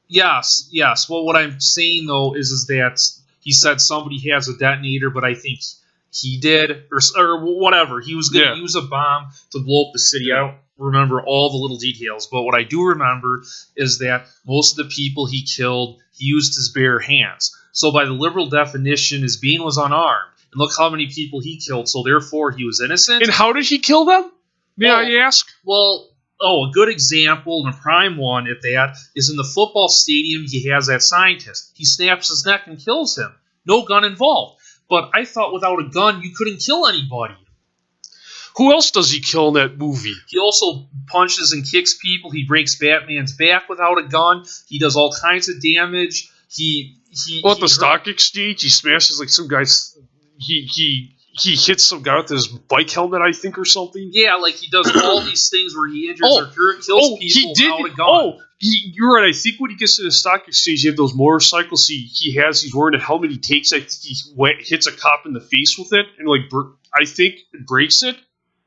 Yes. Well, what I'm saying, though, is that he said somebody has a detonator, but I think he did. Or whatever. He was going to use a bomb to blow up the city. I don't remember all the little details, but what I do remember is that most of the people he killed, he used his bare hands. So by the liberal definition, his Bane was unarmed. And look how many people he killed, so therefore he was innocent. And how did he kill them? May I ask? Well, a good example, and a prime one at that, is in the football stadium. He has that scientist. He snaps his neck and kills him. No gun involved. But I thought without a gun, you couldn't kill anybody. Who else does he kill in that movie? He also punches and kicks people. He breaks Batman's back without a gun. He does all kinds of damage. At the stock exchange, he smashes some guy's. He hits some guy with his bike helmet, I think, or something. Yeah, he does all these things where he injures or kills people without a gun. You're right. I think when he gets to the stock exchange, you have those motorcycles. He's wearing a helmet. He takes. I think he hits a cop in the face with it, and I think it breaks it.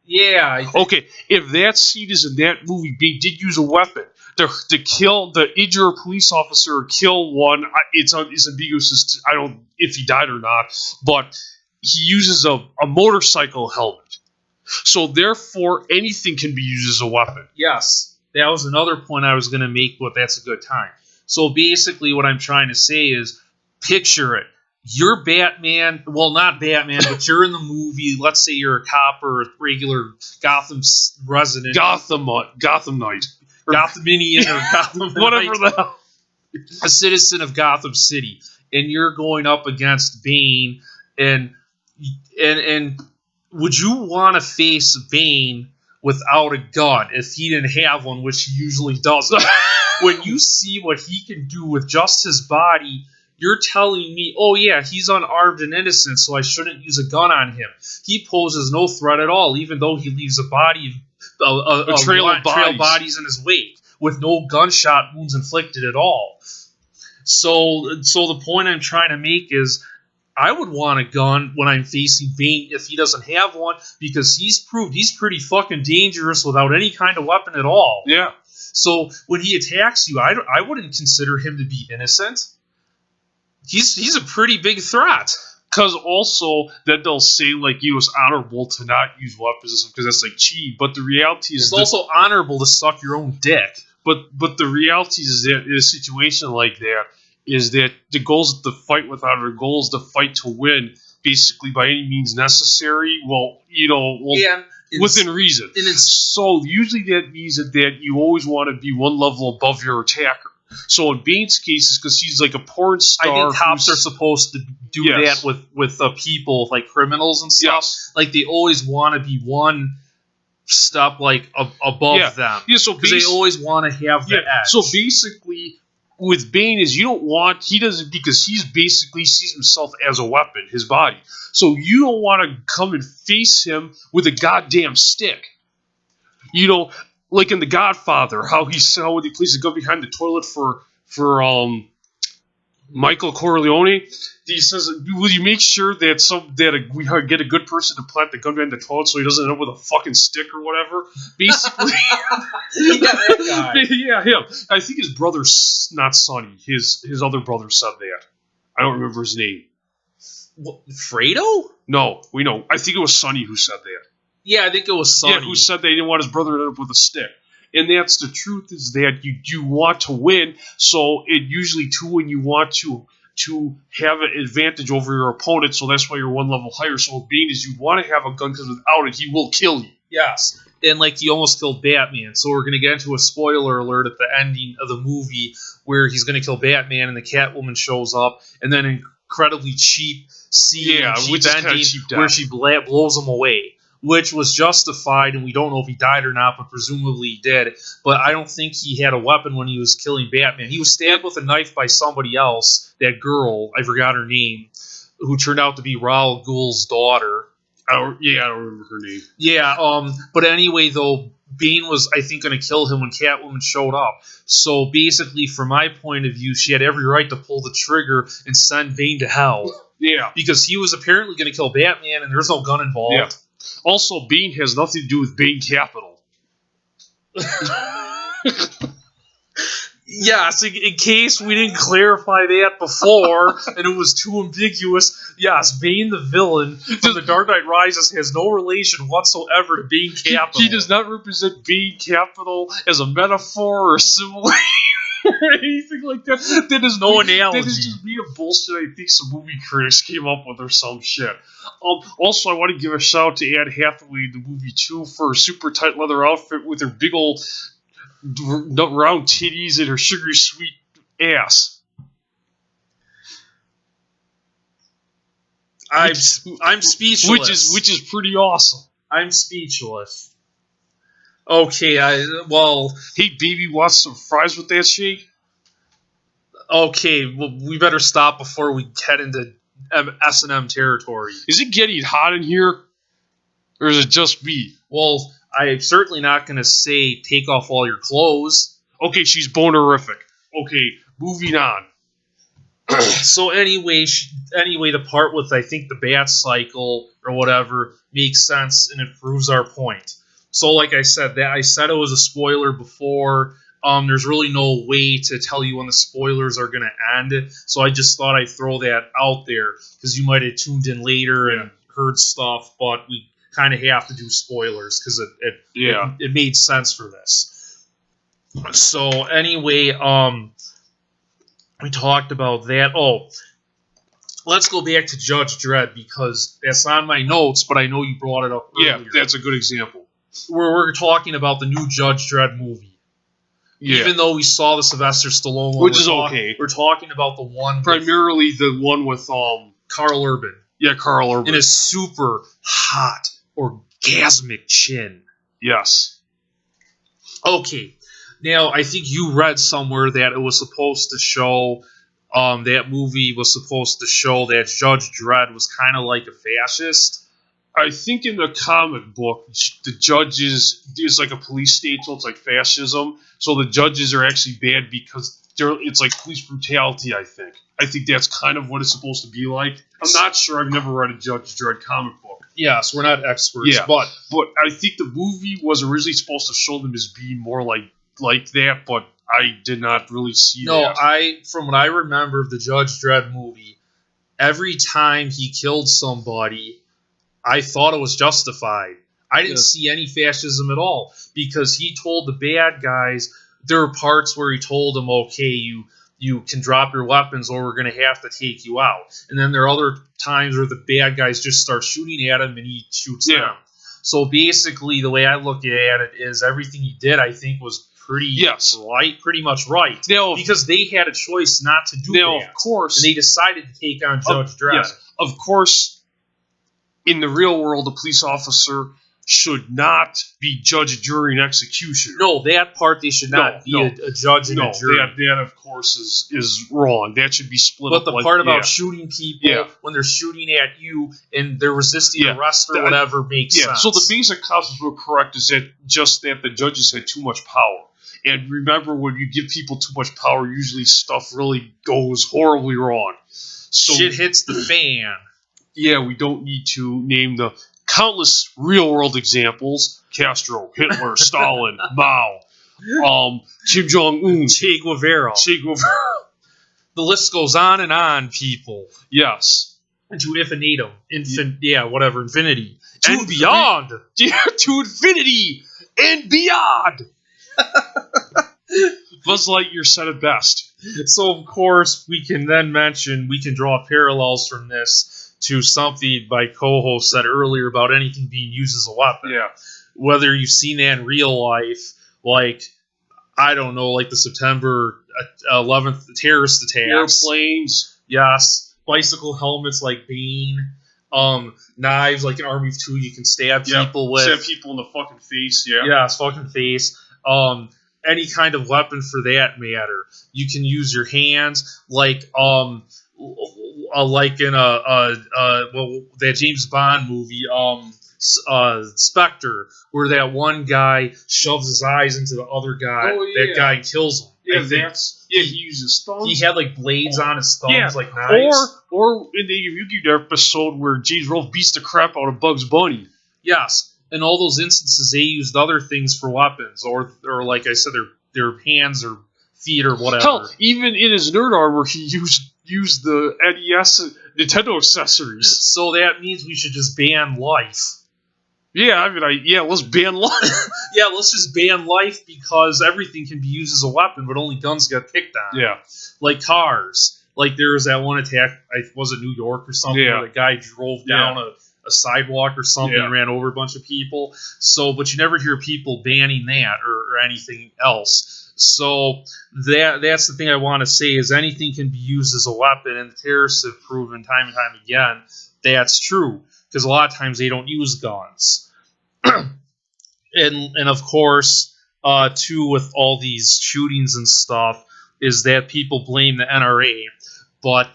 Yeah. Okay, if that scene is in that movie, Bane did use a weapon to kill, the injure a police officer or kill one. It's ambiguous as to, if he died or not, but he uses a motorcycle helmet. So therefore, anything can be used as a weapon. Yes, that was another point I was going to make, but that's a good time. So basically, what I'm trying to say is, picture it. You're Batman, well, not Batman, but you're in the movie. Let's say you're a cop or a regular Gotham resident. Gotham Knight. Gothamian or Gotham whatever the hell. A citizen of Gotham City. And you're going up against Bane. And would you want to face Bane without a gun if he didn't have one, which he usually doesn't? When you see what he can do with just his body, you're telling me, oh yeah, he's unarmed and innocent, so I shouldn't use a gun on him. He poses no threat at all, even though he leaves a trail of bodies in his wake with no gunshot wounds inflicted at all. So the point I'm trying to make is, I would want a gun when I'm facing Bane if he doesn't have one, because he's proved he's pretty fucking dangerous without any kind of weapon at all. Yeah. So when he attacks you, I wouldn't consider him to be innocent. He's a pretty big threat. Because also that they'll say it was honorable to not use weapons because that's cheating. But the reality is it's also honorable to suck your own dick. But the reality is that in a situation like that, is that the goals to fight without our goals to fight to win, basically by any means necessary. Yeah, within reason. and it's So usually that means that you always want to be one level above your attacker. So in Bane's case, because he's like a porn star. I think cops are supposed to do Yes. that with people, like criminals and stuff. Yes. Like they always want to be one step like above them. Yeah, so Because they always want to have the edge. So basically, with Bane is he doesn't, because he's basically sees himself as a weapon, his body. So you don't want to come and face him with a goddamn stick. Like in The Godfather, how when he places a gun behind the toilet for Michael Corleone, he says, "Will you make sure that we get a good person to plant the gun behind the toilet so he doesn't end up with a fucking stick or whatever?" Basically, yeah, that guy. yeah, him. I think his brother's not Sonny. His other brother said that. I don't remember his name. What, Fredo? No, we know. I think it was Sonny who said that. Yeah, I think it was Sonny. Yeah, who said they didn't want his brother to end up with a stick. And that's the truth, is that you want to win, so it usually too when you want to have an advantage over your opponent, so that's why you're one level higher. So with Bane is you want to have a gun because without it he will kill you. Yes. And like he almost killed Batman. So we're gonna get into a spoiler alert at the ending of the movie where he's gonna kill Batman and the Catwoman shows up, and then incredibly cheap scene, which is kinda cheap where she blows him away. Which was justified, and we don't know if he died or not, but presumably he did. But I don't think he had a weapon when he was killing Batman. He was stabbed with a knife by somebody else, that girl, I forgot her name, who turned out to be Ra's al Ghul's daughter. I don't remember her name. Yeah, but anyway, though, Bane was, I think, going to kill him when Catwoman showed up. So basically, from my point of view, she had every right to pull the trigger and send Bane to hell. Yeah. Because he was apparently going to kill Batman, and there's no gun involved. Yeah. Also, Bane has nothing to do with Bane Capital. Yes, in case we didn't clarify that before, and it was too ambiguous, yes, Bane the villain from The Dark Knight Rises has no relation whatsoever to Bane Capital. He does not represent Bane Capital as a metaphor or simile or anything like that. That is no analogy. That is just me a bullshit I think some movie critics came up with or some shit. Also, I want to give a shout out to Anne Hathaway in the movie too for her super tight leather outfit with her big old round titties and her sugary sweet ass. I'm speechless. Which is pretty awesome. I'm speechless. Okay, hey baby, want some fries with that shake? Okay, well, we better stop before we head into S&M territory. Is it getting hot in here? Or is it just me? Well, I'm certainly not going to say take off all your clothes. Okay, she's bonerific. Okay, moving on. So anyway, the part with, I think, the bat cycle or whatever makes sense, and it proves our point. So like I said it was a spoiler before. There's really no way to tell you when the spoilers are going to end, so I just thought I'd throw that out there, because you might have tuned in later and heard stuff, but we kind of have to do spoilers, because it made sense for this. So anyway, we talked about that. Oh, let's go back to Judge Dredd, because that's on my notes, but I know you brought it up earlier. Yeah, that's a good example. We're talking about the new Judge Dredd movie. Yeah. Even though we saw the Sylvester Stallone one. Which is okay. We're talking about the one... Primarily the one with... Carl Urban. Yeah, Carl Urban. And his super hot, orgasmic chin. Yes. Okay. Now, I think you read somewhere that it was supposed to show... that movie was supposed to show that Judge Dredd was kind of like a fascist. I think in the comic book, the judges, it's like a police state, so it's like fascism. So the judges are actually bad because it's like police brutality, I think. I think that's kind of what it's supposed to be like. I'm not sure. I've never read a Judge Dredd comic book. Yes, we're not experts. Yeah, but I think the movie was originally supposed to show them as being more like that, but I did not really see that. No, from what I remember of the Judge Dredd movie, every time he killed somebody, I thought it was justified. I didn't see any fascism at all, because he told the bad guys, there were parts where he told them, okay, you you can drop your weapons or we're going to have to take you out. And then there are other times where the bad guys just start shooting at him and he shoots them. So basically, the way I look at it is everything he did, I think, was pretty much right. Now, because they had a choice not to do that. Of course. And they decided to take on Judge Dredd. Yes, of course, in the real world, a police officer should not be judge, jury, and executioner. No, that part they should not be a judge and a jury. That of course is wrong. That should be split up. But the part about shooting people when they're shooting at you and they're resisting arrest or whatever makes sense. So the basic concepts were correct. Is that the judges had too much power. And remember, when you give people too much power, usually stuff really goes horribly wrong. So, shit hits the fan. Yeah, we don't need to name the countless real-world examples: Castro, Hitler, Stalin, Mao, Kim Jong-un, Che Guevara. The list goes on and on, people. Yes. To infinitum. Infinity. And beyond. To infinity and beyond. Buzz Lightyear said it best. So, of course, we can draw parallels from this to something my co-host said earlier about anything being used as a weapon. Yeah. Whether you've seen that in real life, like, I don't know, like the September 11th terrorist attacks. Airplanes. Yes. Bicycle helmets like Bane. Knives like in Army of Two you can stab people with. Stab people in the fucking face, Yes, fucking face. Any kind of weapon for that matter. You can use your hands, like in that James Bond movie, Spectre, where that one guy shoves his eyes into the other guy. Oh, yeah. That guy kills him. He uses thumbs. He had like blades on his thumbs, like knives. Or in the Yu-Gi-Oh episode where James Rolfe beats the crap out of Bugs Bunny. Yes. In all those instances, they used other things for weapons, or like I said, their hands or feet or whatever. Hell, even in his nerd armor, he used the NES Nintendo accessories. So that means we should just ban life. Yeah, let's ban life. Yeah, let's just ban life because everything can be used as a weapon, but only guns get picked on. Yeah, like cars. Like there was that one attack. Was it New York or something? Where the guy drove down a sidewalk or something and ran over a bunch of people. So, but you never hear people banning that or anything else. So that's the thing I want to say is anything can be used as a weapon, and the terrorists have proven time and time again that's true because a lot of times they don't use guns. and of course, too, with all these shootings and stuff, is that people blame the NRA, but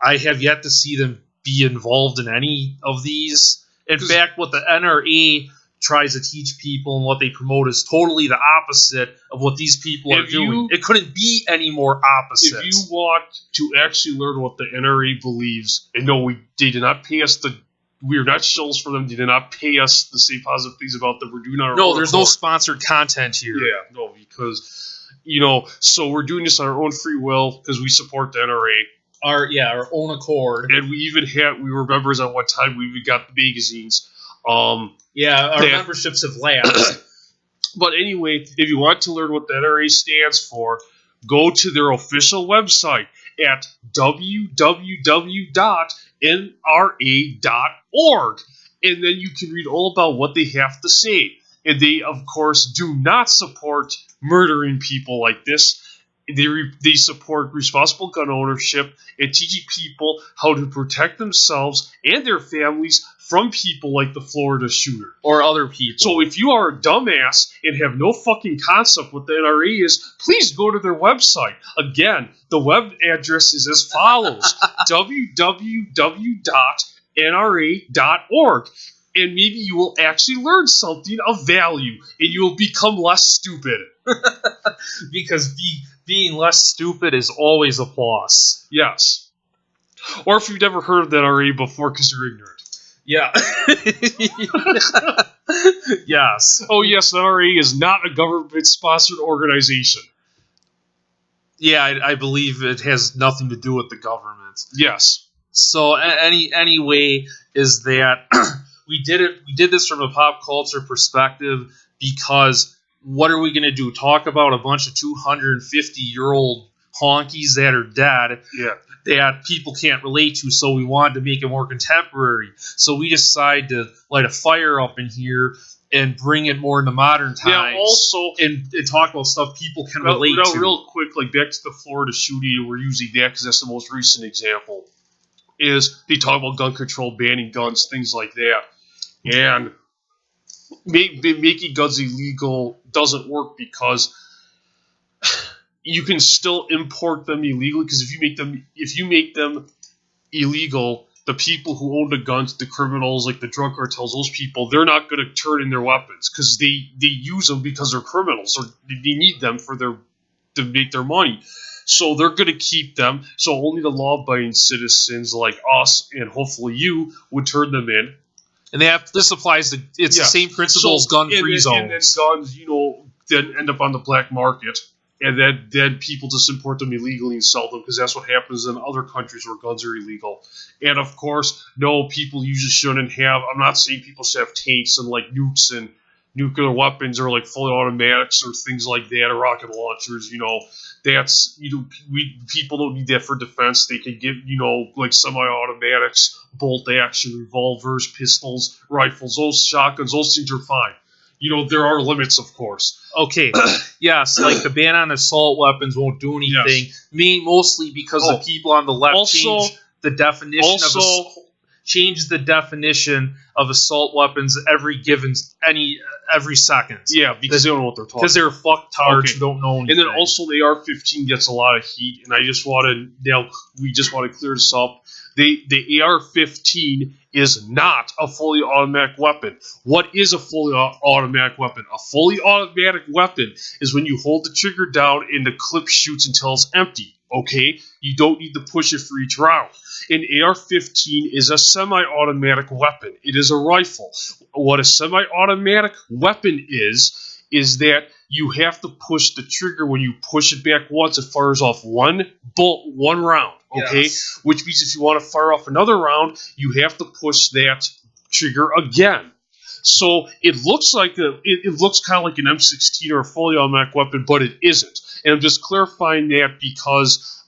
I have yet to see them be involved in any of these. In fact, what the NRA tries to teach people and what they promote is totally the opposite of what these people are doing. It couldn't be any more opposite. If you want to actually learn what the NRA believes, and no, they did not pay us we are not shills for them. They did not pay us to say positive things about them. We're doing our own there's no sponsored content here. Yeah, no, because, so we're doing this on our own free will because we support the NRA. Our own accord. And we were members at one time. We even got the magazines. Our memberships have lapsed. But anyway, if you want to learn what the NRA stands for, go to their official website at www.nra.org. And then you can read all about what they have to say. And they, of course, do not support murdering people like this. They support responsible gun ownership and teaching people how to protect themselves and their families from people like the Florida shooter. Or other people. So if you are a dumbass and have no fucking concept what the NRA is, please go to their website. Again, the web address is as follows. www.nra.org. And maybe you will actually learn something of value and you will become less stupid. Because being less stupid is always a plus. Yes. Or if you've never heard of that already before because you're ignorant. Yeah. Yes. Oh, yes, the NRA is not a government-sponsored organization. Yeah, I believe it has nothing to do with the government. Yes. So anyway, is that we did this from a pop culture perspective because what are we going to do? Talk about a bunch of 250-year-old honkies that are dead Yeah. that people can't relate to, so we wanted to make it more contemporary. So we decided to light a fire up in here and bring it more into modern times. Yeah, also, and talk about stuff people can relate to. Real quick, like back to the Florida shooting, we're using that because that's the most recent example. Is they talk about gun control, banning guns, things like that, and making guns illegal doesn't work because you can still import them illegally. Because if you make them illegal, the people who own the guns, the criminals, like the drug cartels, those people, they're not going to turn in their weapons because they use them because they're criminals or they need them to make their money. So they're going to keep them. So only the law-abiding citizens like us and hopefully you would turn them in. And this applies to the same principle as gun-free zones. And then guns, then end up on the black market. And then people just import them illegally and sell them because that's what happens in other countries where guns are illegal. And of course, no, people usually shouldn't have. I'm not saying people should have tanks and like nukes and nuclear weapons or like fully automatics or things like that or rocket launchers. That's people don't need that for defense. They can get like semi-automatics, bolt action, revolvers, pistols, rifles, those shotguns. Those things are fine. There are limits, of course. Okay, yes, like the ban on assault weapons won't do anything. Yes. Mostly because the people on the left change the definition of assault weapons every second. Yeah, because they don't know what they're talking. Because they're fucktards who don't know anything. And then also the AR-15 gets a lot of heat, and we just want to clear this up. The AR-15 is not a fully automatic weapon. What is a fully automatic weapon? A fully automatic weapon is when you hold the trigger down and the clip shoots until it's empty. Okay? You don't need to push it for each round. An AR-15 is a semi-automatic weapon. It is a rifle. What a semi-automatic weapon is that you have to push the trigger. When you push it back once, it fires off one round. Okay, yes. Which means if you want to fire off another round, you have to push that trigger again. So it looks like it looks kind of like an M16 or a fully automatic weapon, but it isn't. And I'm just clarifying that because,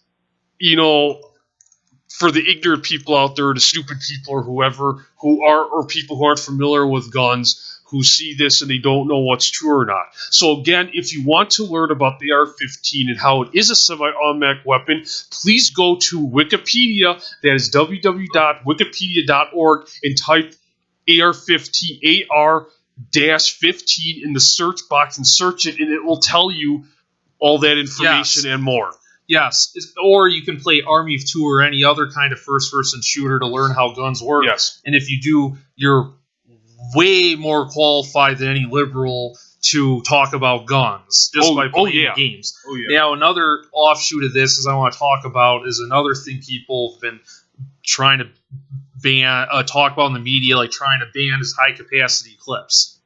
for the ignorant people out there, the stupid people or whoever or people who aren't familiar with guns, who see this and they don't know what's true or not. So again, if you want to learn about the AR-15 and how it is a semi-automatic weapon, please go to Wikipedia. That is www.wikipedia.org and type AR-15, AR-15 in the search box and search it, and it will tell you all that information and more. Yes, or you can play Army of Two or any other kind of first-person shooter to learn how guns work. Yes. And if you do, you're way more qualified than any liberal to talk about guns just by playing games. Oh, yeah. Now, another offshoot of this is I want to talk about is another thing people have been trying to talk about in the media, like trying to ban is high-capacity clips.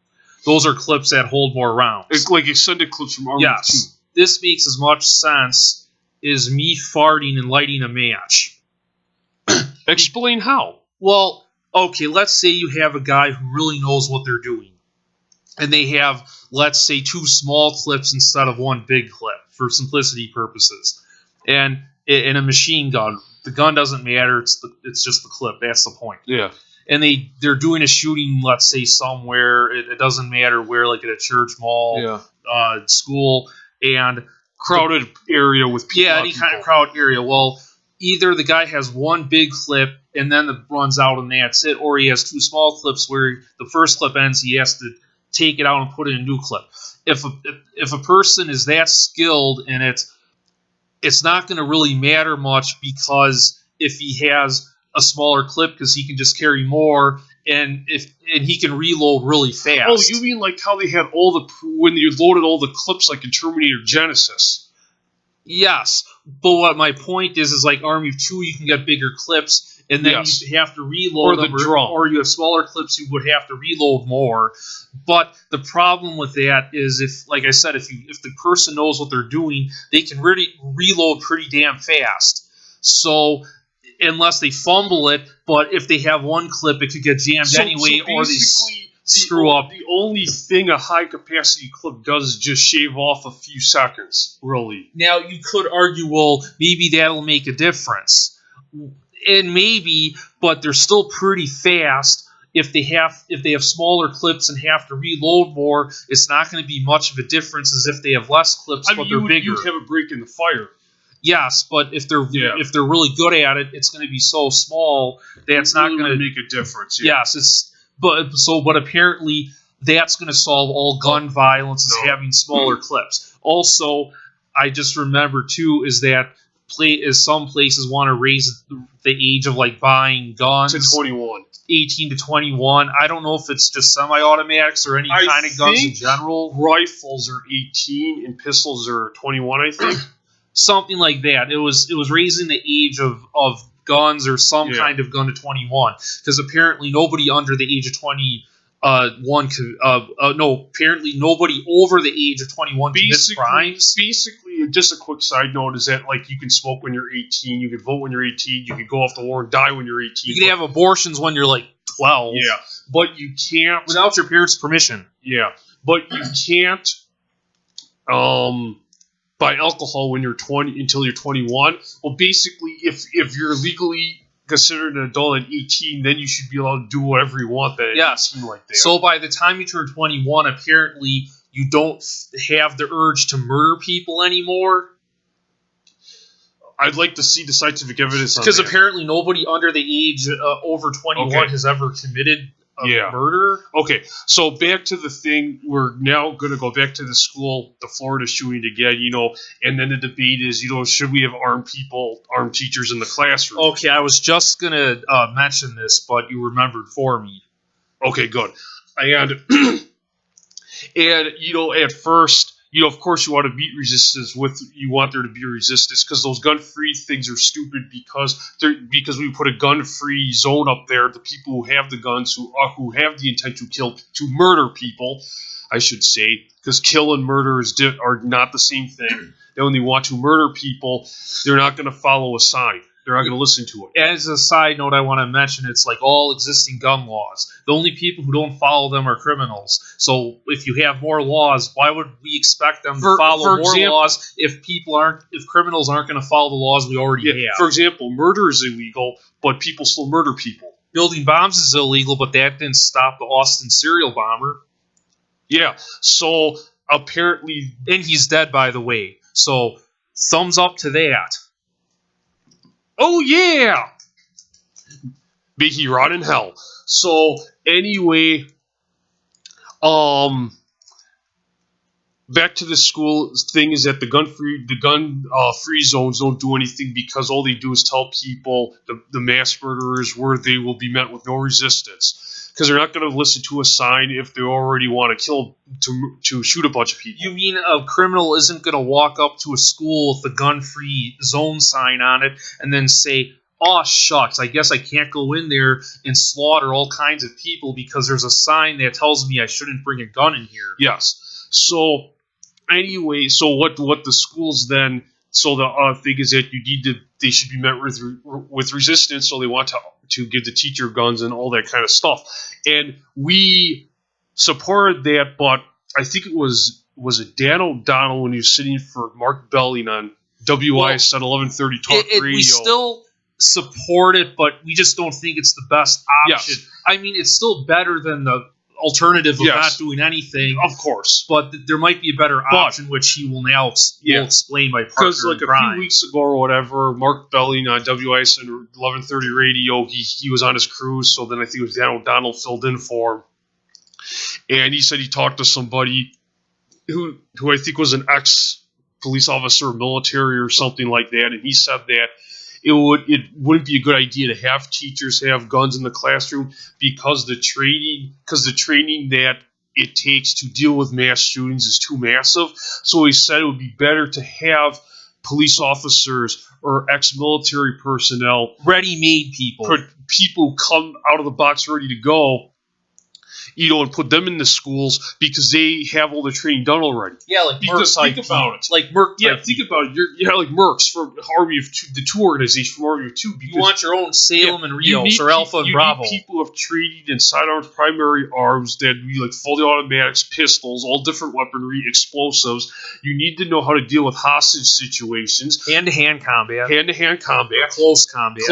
Those are clips that hold more rounds. It's like extended clips from Army of Two. This makes as much sense as me farting and lighting a match. Explain how. Well, okay, let's say you have a guy who really knows what they're doing. And they have, let's say, 2 small clips instead of 1 big clip for simplicity purposes. And in a machine gun, the gun doesn't matter. It's just the clip. That's the point. Yeah. And they're doing a shooting, let's say, somewhere. It doesn't matter where, like at a church, mall, school, and crowded area with people. Yeah, any kind of crowded area. Well, either the guy has 1 big clip and then it runs out and that's it, or he has 2 small clips where the first clip ends, he has to take it out and put in a new clip. If a person is that skilled, and it's not going to really matter much, because if he has a smaller clip, because he can just carry more, and he can reload really fast. Oh, you mean like how they had when you loaded all the clips like in Terminator Genesis? Yes, but what my point is like Army of Two, you can get bigger clips, and then you have to reload them, or you have smaller clips, you would have to reload more. But the problem with that is, if the person knows what they're doing, they can really reload pretty damn fast. So unless they fumble it, but if they have 1 clip, it could get jammed anyway. screw up. The only thing a high-capacity clip does is just shave off a few seconds, really. Now, you could argue, well, maybe that'll make a difference. And maybe, but they're still pretty fast. If they have smaller clips and have to reload more, it's not going to be much of a difference as if they have less clips, but they're bigger. You have a break in the fire. Yes, but if they're really good at it, it's going to be so small that it's not going to make a difference. Yeah. Yes, but apparently that's going to solve all gun violence is having smaller clips. Also, I just remember too is that some places want to raise the age of like buying guns to 21. 18 to 21. I don't know if it's just semi-automatics or any kind of guns in general. Rifles are 18 and pistols are 21, I think. Something like that. It was raising the age of guns or some kind of gun to 21 because apparently nobody under the age of 21 apparently nobody over the age of 21 commits crimes. Basically, just a quick side note is that like you can smoke when you're 18, you can vote when you're 18, you can go off the war and die when you're 18. You can have abortions when you're like 12. Yeah, but you can't without your parents' permission. Yeah, but you can't buy alcohol when you're 20 until you're 21. Well, basically, if you're legally considered an adult at 18, then you should be allowed to do whatever you want at 18 like that. So by the time you turn 21, apparently you don't have the urge to murder people anymore. I'd like to see the scientific evidence on that. Because apparently nobody under the age over 21 has ever committed a murder. Okay, so back to the thing. We're now going to go back to the school, the Florida shooting again, and then the debate is, should we have armed teachers in the classroom? Okay, I was just going to mention this, but you remembered for me. Okay, good. And, at first, of course you want to beat resistance you want there to be resistance because those gun-free things are stupid because we put a gun-free zone up there, the people who have the guns, who have the intent to kill, to murder people, I should say, because kill and murder are not the same thing. They only want to murder people. They're not going to follow a sign. They're not going to listen to it. As a side note, I want to mention it's like all existing gun laws. The only people who don't follow them are criminals. So if you have more laws, why would we expect them to follow more laws if criminals aren't going to follow the laws we already have? For example, murder is illegal, but people still murder people. Building bombs is illegal, but that didn't stop the Austin serial bomber. Yeah, so apparently... And he's dead, by the way. So thumbs up to that. Oh, yeah! May he rot in hell. So, anyway, back to the school thing is that the gun free zones don't do anything because all they do is tell people, the mass murderers, where they will be met with no resistance. Because they're not going to listen to a sign if they already want to kill, to shoot a bunch of people. You mean a criminal isn't going to walk up to a school with the gun-free zone sign on it and then say, "Oh, shucks, I guess I can't go in there and slaughter all kinds of people because there's a sign that tells me I shouldn't bring a gun in here." Yes. So, anyway, so what the schools then... So the thing is that they should be met with resistance, so they want to give the teacher guns and all that kind of stuff. And we supported that, but I think it was it Dan O'Donnell when he was sitting for Mark Belling on WIS at 1130 Talk Radio. We still support it, but we just don't think it's the best option. Yes. I mean, it's still better than the alternative of not doing anything, of course, but there might be a better option, which he will now explain by partner because like a few weeks ago or whatever, Mark Belling on WIS and 1130 Radio, he was on his cruise, so then I think it was Dan O'Donnell filled in for him, and he said he talked to somebody who I think was an ex-police officer, military or something like that, and he said that it wouldn't be a good idea to have teachers have guns in the classroom because the training that it takes to deal with mass shootings is too massive. So he said it would be better to have police officers or ex-military personnel, ready-made people who come out of the box ready to go and put them in the schools because they have all the training done already. Yeah, like Because Merc think type about it. Like Merc Yeah, type think about it. You're like Mercs from Army of Two, the two organization from Army of Two. Because You want your own Salem and you Rios need or Alpha and you Bravo. need people who have trained in sidearms, primary arms, that be like fully automatics, pistols, all different weaponry, explosives. You need to know how to deal with hostage situations, Hand-to-hand combat. hand-to-hand combat, Close combat.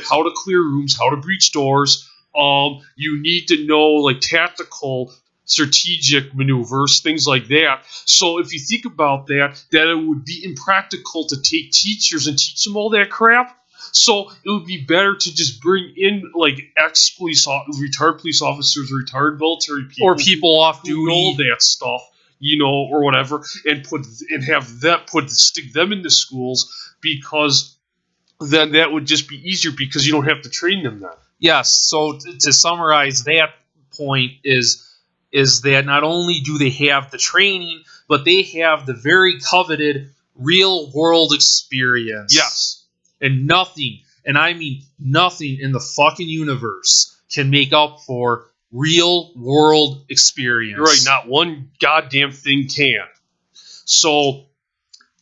how to clear rooms, how to breach doors. You need to know like tactical, strategic maneuvers, things like that. So if you think about that it would be impractical to take teachers and teach them all that crap. So it would be better to just bring in like retired police officers, retired military people, Or people off who know duty. that stuff, or whatever, and stick them into schools, because then that would just be easier because you don't have to train them then. Yes. So to summarize that point is that not only do they have the training, but they have the very coveted real world experience. Yes. And nothing, and I mean nothing in the fucking universe can make up for real world experience. Right, not one goddamn thing can. So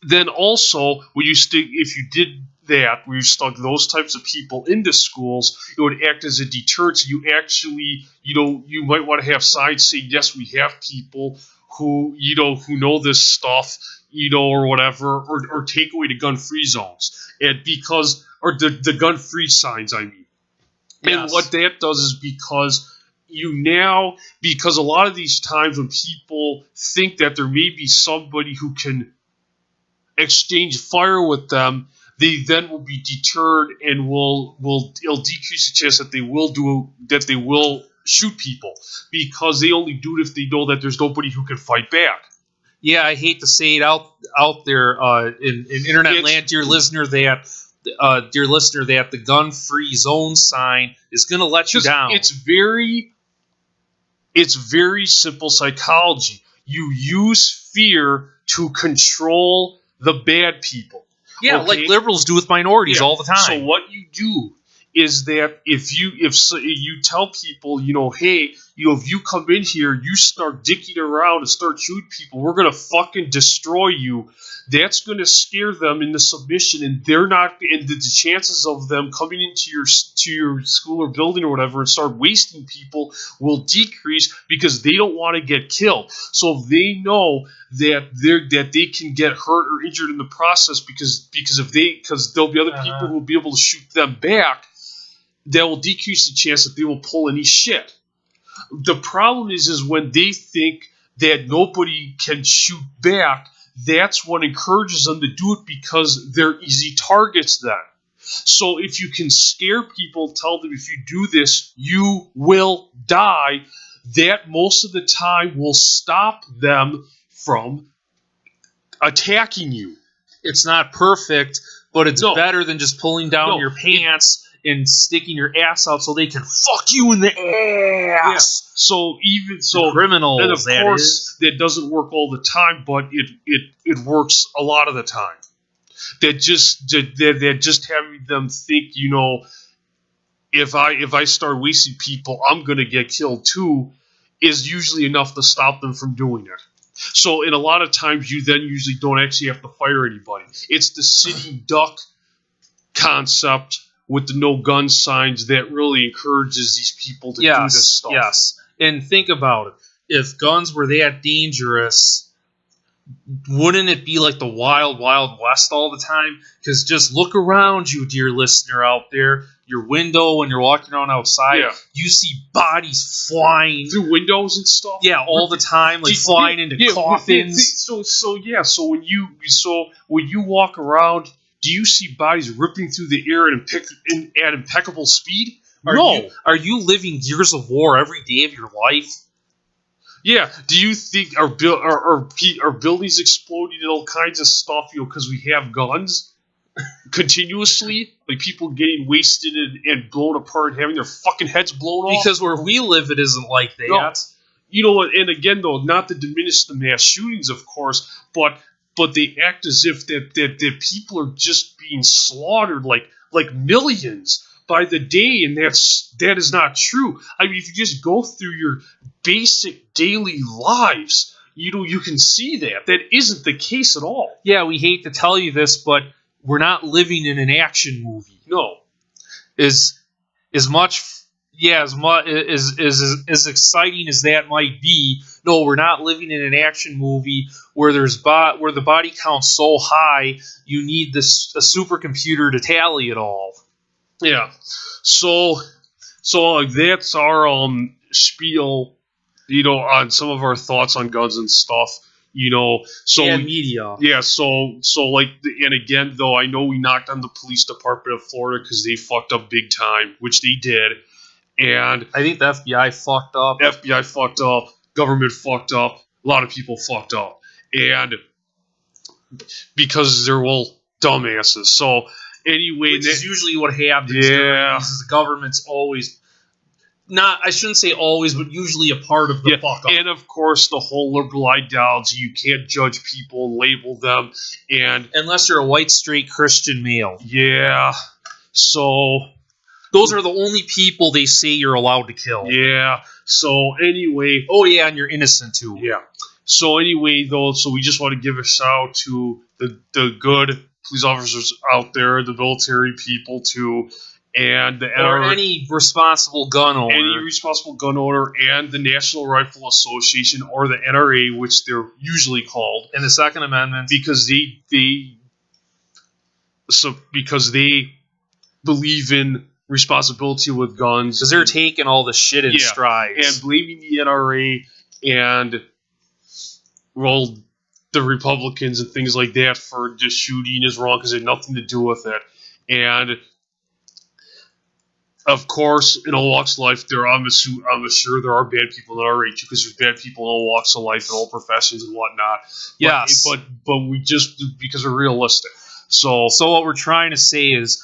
then also, if you did that, where you stuck those types of people into schools, it would act as a deterrent. So you actually, you might want to have signs saying, yes, we have people who know this stuff, or whatever, or take away the gun-free zones. And or the gun-free signs, I mean. Yes. And what that does is because a lot of these times when people think that there may be somebody who can exchange fire with them, they then will be deterred and it'll decrease the chance that they will shoot people, because they only do it if they know that there's nobody who can fight back. Yeah, I hate to say it out there in internet land, dear listener, that the gun-free zone sign is going to let you down. It's very simple psychology. You use fear to control the bad people. Yeah, okay? Like liberals do with minorities all the time. So what you do is that if you tell people, hey, if you come in here, you start dicking around and start shooting people, we're gonna fucking destroy you. That's gonna scare them into submission, and the chances of them coming into your school or building or whatever and start wasting people will decrease, because they don't want to get killed. So if they know that they can get hurt or injured in the process, because there'll be other people who will be able to shoot them back, that will decrease the chance that they will pull any shit. The problem is when they think that nobody can shoot back, that's what encourages them to do it, because they're easy targets then. So if you can scare people, tell them if you do this, you will die, that most of the time will stop them from attacking you. It's not perfect, but it's better than just pulling down your pants and sticking your ass out so they can fuck you in the ass. Yeah. So criminals, and of course, that doesn't work all the time, but it works a lot of the time. That just having them think, if I start wasting people, I'm gonna get killed too, is usually enough to stop them from doing it. So in a lot of times, you then usually don't actually have to fire anybody. It's the sitting duck concept with the no gun signs that really encourages these people to do this stuff. Yes, and think about it. If guns were that dangerous, wouldn't it be like the wild, wild west all the time? Because just look around you, dear listener out there, your window when you're walking around outside, you see bodies flying through windows and stuff. Yeah, all the time, like flying into coffins. So when you walk around, do you see bodies ripping through the air at impeccable speed? Are you living Gears of War every day of your life? Yeah. Do you think are buildings exploding and all kinds of stuff? Because we have guns continuously, like people getting wasted and blown apart, and having their fucking heads blown off. Because where we live, it isn't like that. No. You know what? And again, though, not to diminish the mass shootings, of course, but they act as if that people are just being slaughtered like millions by the day, and that is not true. I mean, if you just go through your basic daily lives, you can see that isn't the case at all. Yeah, we hate to tell you this, but we're not living in an action movie. No. As much as exciting as that might be, no, we're not living in an action movie where where the body count's so high you need a supercomputer to tally it all. Yeah. So that's our spiel, on some of our thoughts on guns and stuff. And media. Yeah, and again, though, I know we knocked on the police department of Florida because they fucked up big time, which they did. And I think the FBI fucked up. FBI fucked up. Government fucked up. A lot of people fucked up. And because they're dumbasses. So anyway, which is usually what happens. Yeah. Is the government's always... I shouldn't say always, but usually a part of the fuck up. And of course, the whole liberal ideology, you can't judge people and label them. And unless you're a white, straight Christian male. Yeah. So those are the only people they say you're allowed to kill. Yeah. So anyway. Oh, yeah, and you're innocent too. Yeah. So anyway, though, we just want to give a shout out to the good police officers out there, the military people too, and the or any responsible gun owner. Any responsible gun owner, and the National Rifle Association, or the NRA, which they're usually called. And the Second Amendment. Because they believe in responsibility with guns. Because they're taking all the shit in strides. And blaming the NRA and, the Republicans and things like that for just shooting is wrong because it had nothing to do with it. And of course, in all walks of life, I'm sure there are bad people in NRA too, because there's bad people in all walks of life and all professions and whatnot. Yes, but we just, because we're realistic. So what we're trying to say is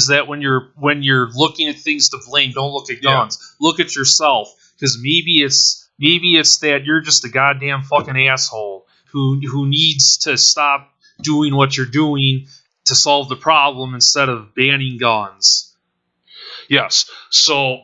that when you're looking at things to blame, don't look at guns. Yeah. Look at yourself, because maybe it's that you're just a goddamn fucking asshole who needs to stop doing what you're doing to solve the problem instead of banning guns. Yes. So,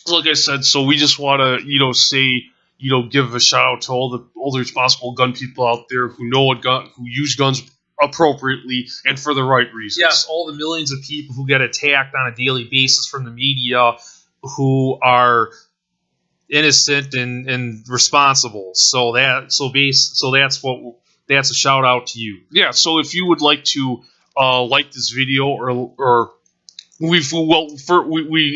like I said, we just want to, say, give a shout out to all the responsible gun people out there who who use guns appropriately and for the right reasons. Yes, all the millions of people who get attacked on a daily basis from the media who are innocent and responsible. So that's a shout out to you. Yeah. So if you would like to like this video or we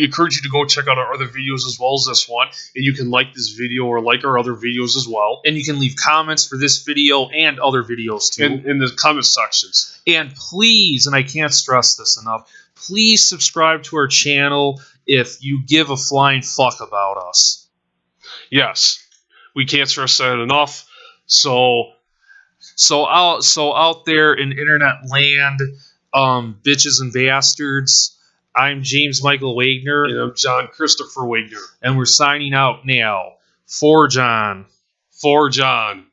encourage you to go check out our other videos as well as this one, and you can like this video or like our other videos as well. And you can leave comments for this video and other videos too in the comment sections. And please, and I can't stress this enough, please subscribe to our channel if you give a flying fuck about us. Yes, we can't stress that enough. So out there in internet land, bitches and bastards. I'm James Michael Wagner. And I'm John Christopher Wagner. And we're signing out now. For John. For John.